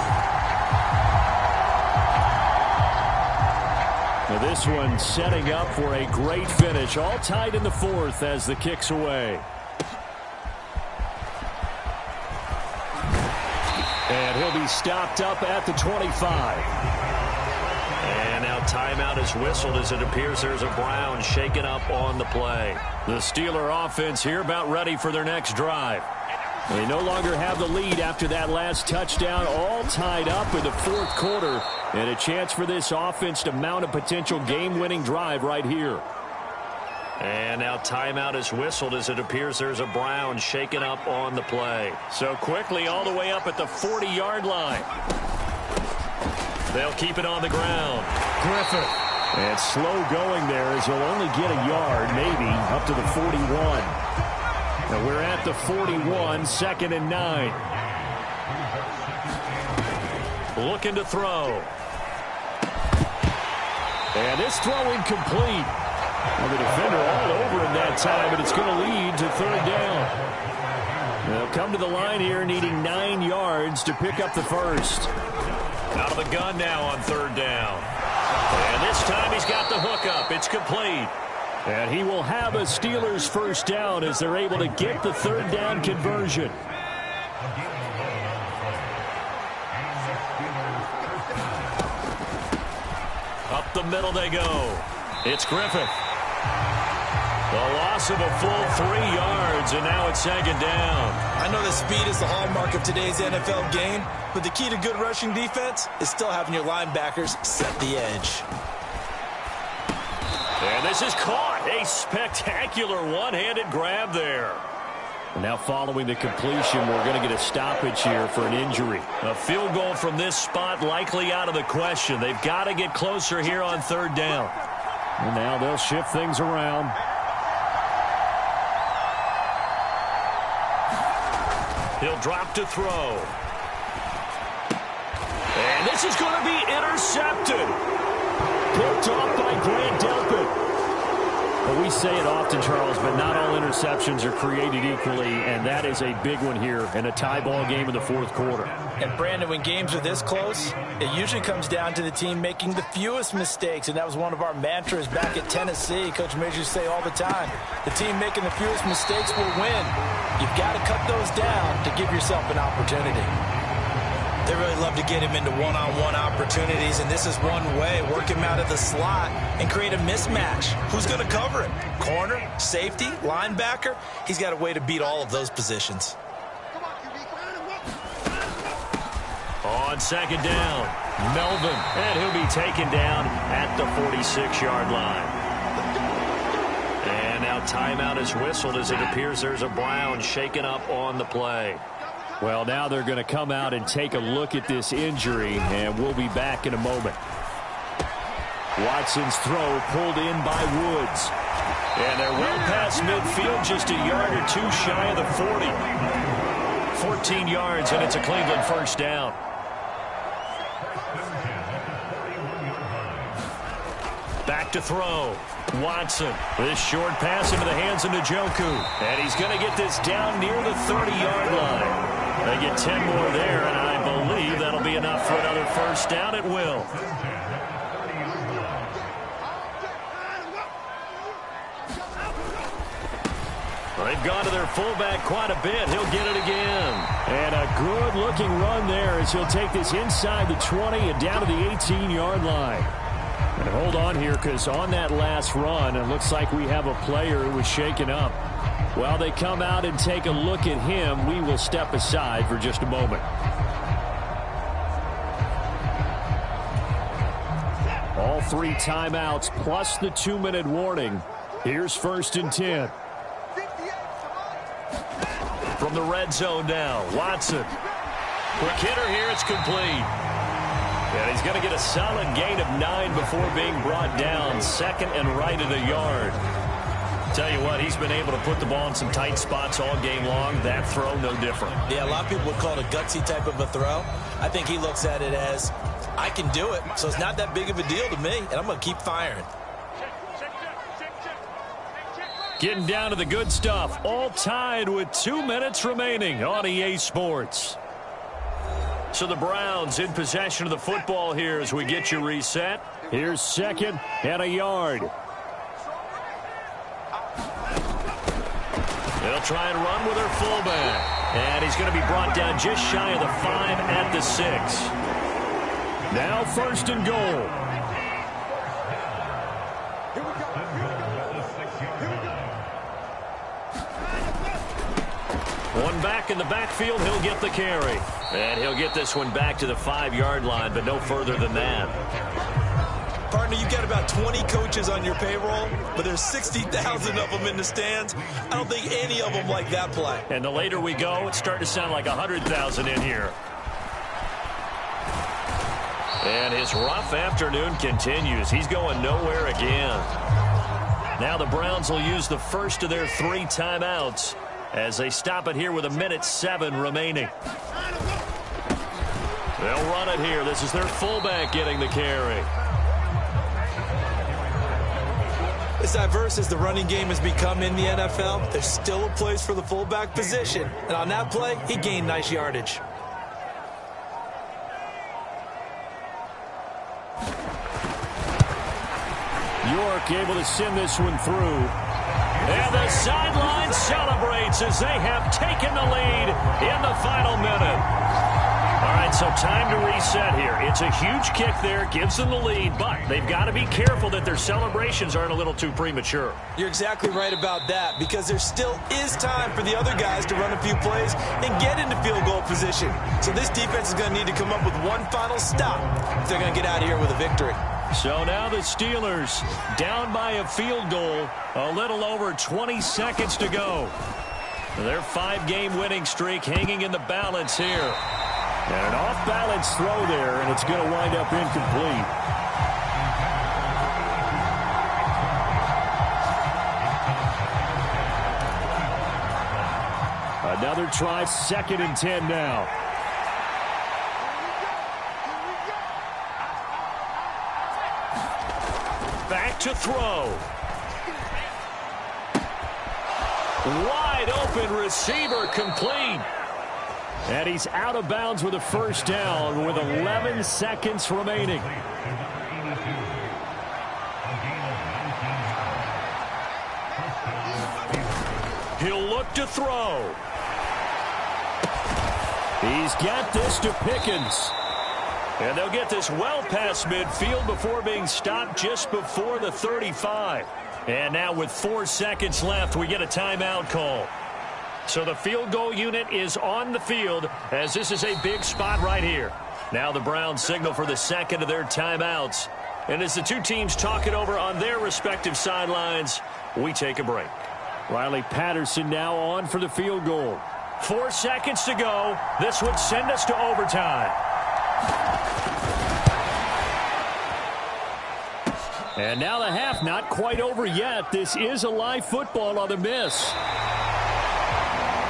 Now this one setting up for a great finish. All tied in the 4th as the kick's away. And he'll be stopped up at the 25. And now timeout is whistled as it appears there's a Brown shaken up on the play. The Steeler offense here about ready for their next drive. They no longer have the lead after that last touchdown, all tied up in the 4th quarter. And a chance for this offense to mount a potential game-winning drive right here. And now timeout is whistled as it appears there's a Brown shaken up on the play. So quickly all the way up at the 40-yard line. They'll keep it on the ground. Griffith. And slow going there as he'll only get a yard, maybe, up to the 41. Now we're at the 41, 2nd and 9. Looking to throw. And this throw incomplete. Well, the defender all over him that time, but it's going to lead to 3rd down. They'll come to the line here needing 9 yards to pick up the 1st. Out of the gun now on 3rd down. And this time he's got the hookup. It's complete. And he will have a Steelers 1st down as they're able to get the 3rd down conversion. Up the middle they go. It's Griffith. The loss of a full 3 yards, and now it's 2nd down. I know that speed is the hallmark of today's NFL game, but the key to good rushing defense is still having your linebackers set the edge. And this is caught. A spectacular one-handed grab there. Now following the completion, we're going to get a stoppage here for an injury. A field goal from this spot likely out of the question. They've got to get closer here on 3rd down. And now they'll shift things around. He'll drop to throw. And And this is going to be intercepted. Picked off by Grant Delpit. Well, we say it often, Charles, but not all interceptions are created equally, and that is a big one here in a tie ball game in the fourth quarter. And, Brandon, when games are this close, it usually comes down to the team making the fewest mistakes, and that was one of our mantras back at Tennessee. Coach Majors used to say all the time, the team making the fewest mistakes will win. You've got to cut those down to give yourself an opportunity. They really love to get him into one-on-one opportunities, and this is one way. Work him out of the slot and create a mismatch. Who's going to cover him? Corner, safety, linebacker? He's got a way to beat all of those positions. On second down, Melvin, and he'll be taken down at the 46-yard line. And now timeout is whistled as it appears there's a Brown shaken up on the play. Well, now they're going to come out and take a look at this injury, and we'll be back in a moment. Watson's throw pulled in by Woods. And they're well past midfield, just a yard or two shy of the 40. 14 yards, and it's a Cleveland first down. Back to throw. Watson. This short pass into the hands of Njoku. And he's going to get this down near the 30-yard line. They get 10 more there, and I believe that'll be enough for another first down. It will. They've gone to their fullback quite a bit. He'll get it again. And a good-looking run there as he'll take this inside the 20 and down to the 18-yard line. And hold on here, because on that last run, it looks like we have a player who was shaken up. While they come out and take a look at him, we will step aside for just a moment. All 3 timeouts plus the 2-minute warning. Here's 1st and 10. From the red zone now, Watson. Quick hitter here, it's complete. And he's going to get a solid gain of 9 before being brought down. Second and right at a yard. Tell you what, he's been able to put the ball in some tight spots all game long. That throw, no different. Yeah, a lot of people would call it a gutsy type of a throw. I think he looks at it as, I can do it, so it's not that big of a deal to me, and I'm going to keep firing. Getting down to the good stuff. All tied with 2 minutes remaining on EA Sports. So the Browns in possession of the football here as we get you reset. Here's 2nd and a yard. They'll try and run with their fullback. And he's going to be brought down just shy of the 5 at the 6. Now 1st and goal. One back in the backfield, he'll get the carry. And he'll get this one back to the 5-yard line, but no further than that. Partner, you've got about 20 coaches on your payroll, but there's 60,000 of them in the stands. I don't think any of them like that play. And the later we go, it's starting to sound like 100,000 in here. And his rough afternoon continues. He's going nowhere again. Now the Browns will use the first of their 3 timeouts as they stop it here with 1:07 remaining. They'll run it here. This is their fullback getting the carry. As diverse as the running game has become in the NFL, there's still a place for the fullback position. And on that play, he gained nice yardage. York able to send this one through. And the sideline celebrates as they have taken the lead in the final minute. All right, so time to reset here. It's a huge kick there, gives them the lead, but they've got to be careful that their celebrations aren't a little too premature. You're exactly right about that, because there still is time for the other guys to run a few plays and get into field goal position. So this defense is going to need to come up with one final stop if they're going to get out of here with a victory. So now the Steelers down by a field goal, a little over 20 seconds to go. Their 5-game winning streak hanging in the balance here. And an off-balance throw there, and it's going to wind up incomplete. Another try, 2nd and 10 now. back to throw. Wide open receiver complete. And he's out of bounds with a first down with 11 seconds remaining. He'll look to throw. He's got this to Pickens. And they'll get this well past midfield before being stopped just before the 35. And now with 4 seconds left, we get a timeout call. So the field goal unit is on the field as this is a big spot right here. Now the Browns signal for the second of their timeouts. And as the two teams talk it over on their respective sidelines, we take a break. Riley Patterson now on for the field goal. 4 seconds to go. This would send us to overtime. And now the half not quite over yet. This is a live football on the miss.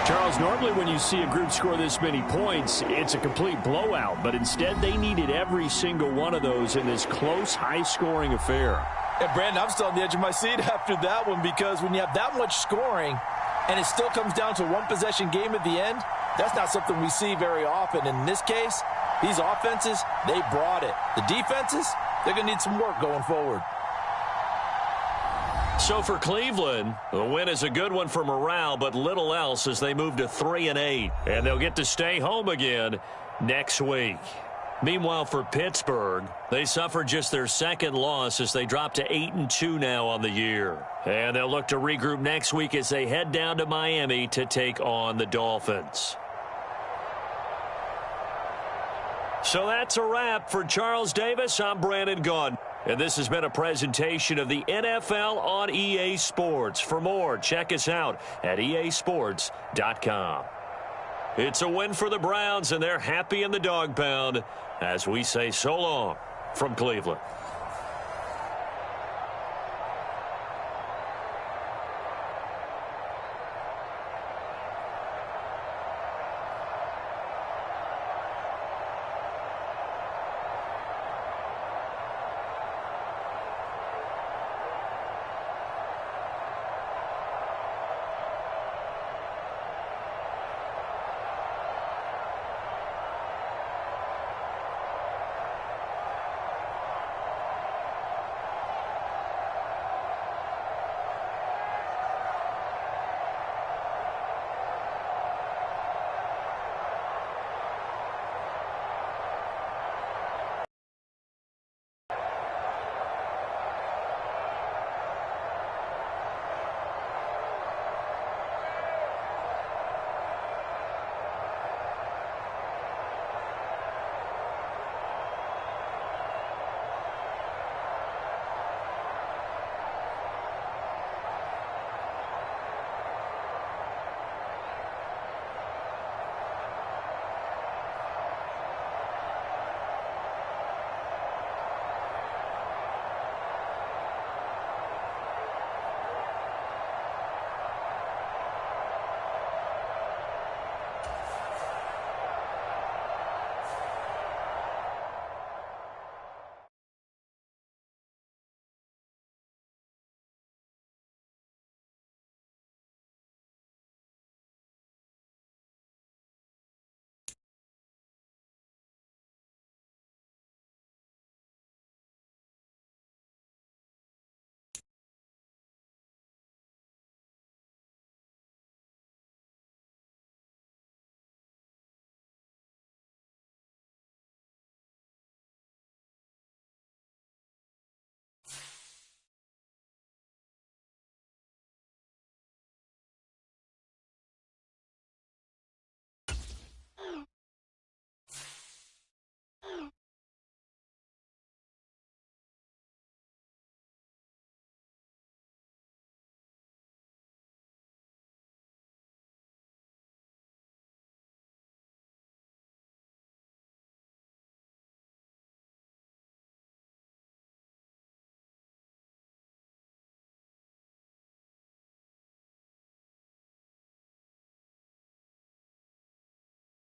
Charles, normally when you see a group score this many points, it's a complete blowout. But instead, they needed every single one of those in this close, high-scoring affair. And, Brandon, I'm still on the edge of my seat after that one because when you have that much scoring and it still comes down to one-possession game at the end, that's not something we see very often. In this case, these offenses, they brought it. The defenses, they're going to need some work going forward. So for Cleveland, the win is a good one for morale, but little else as they move to 3-8. And they'll get to stay home again next week. Meanwhile, for Pittsburgh, they suffered just their second loss as they drop to 8-2 now on the year. And they'll look to regroup next week as they head down to Miami to take on the Dolphins. So that's a wrap. For Charles Davis, I'm Brandon Gaudin. And this has been a presentation of the NFL on EA Sports. For more, check us out at easports.com. It's a win for the Browns, and they're happy in the dog pound as we say so long from Cleveland.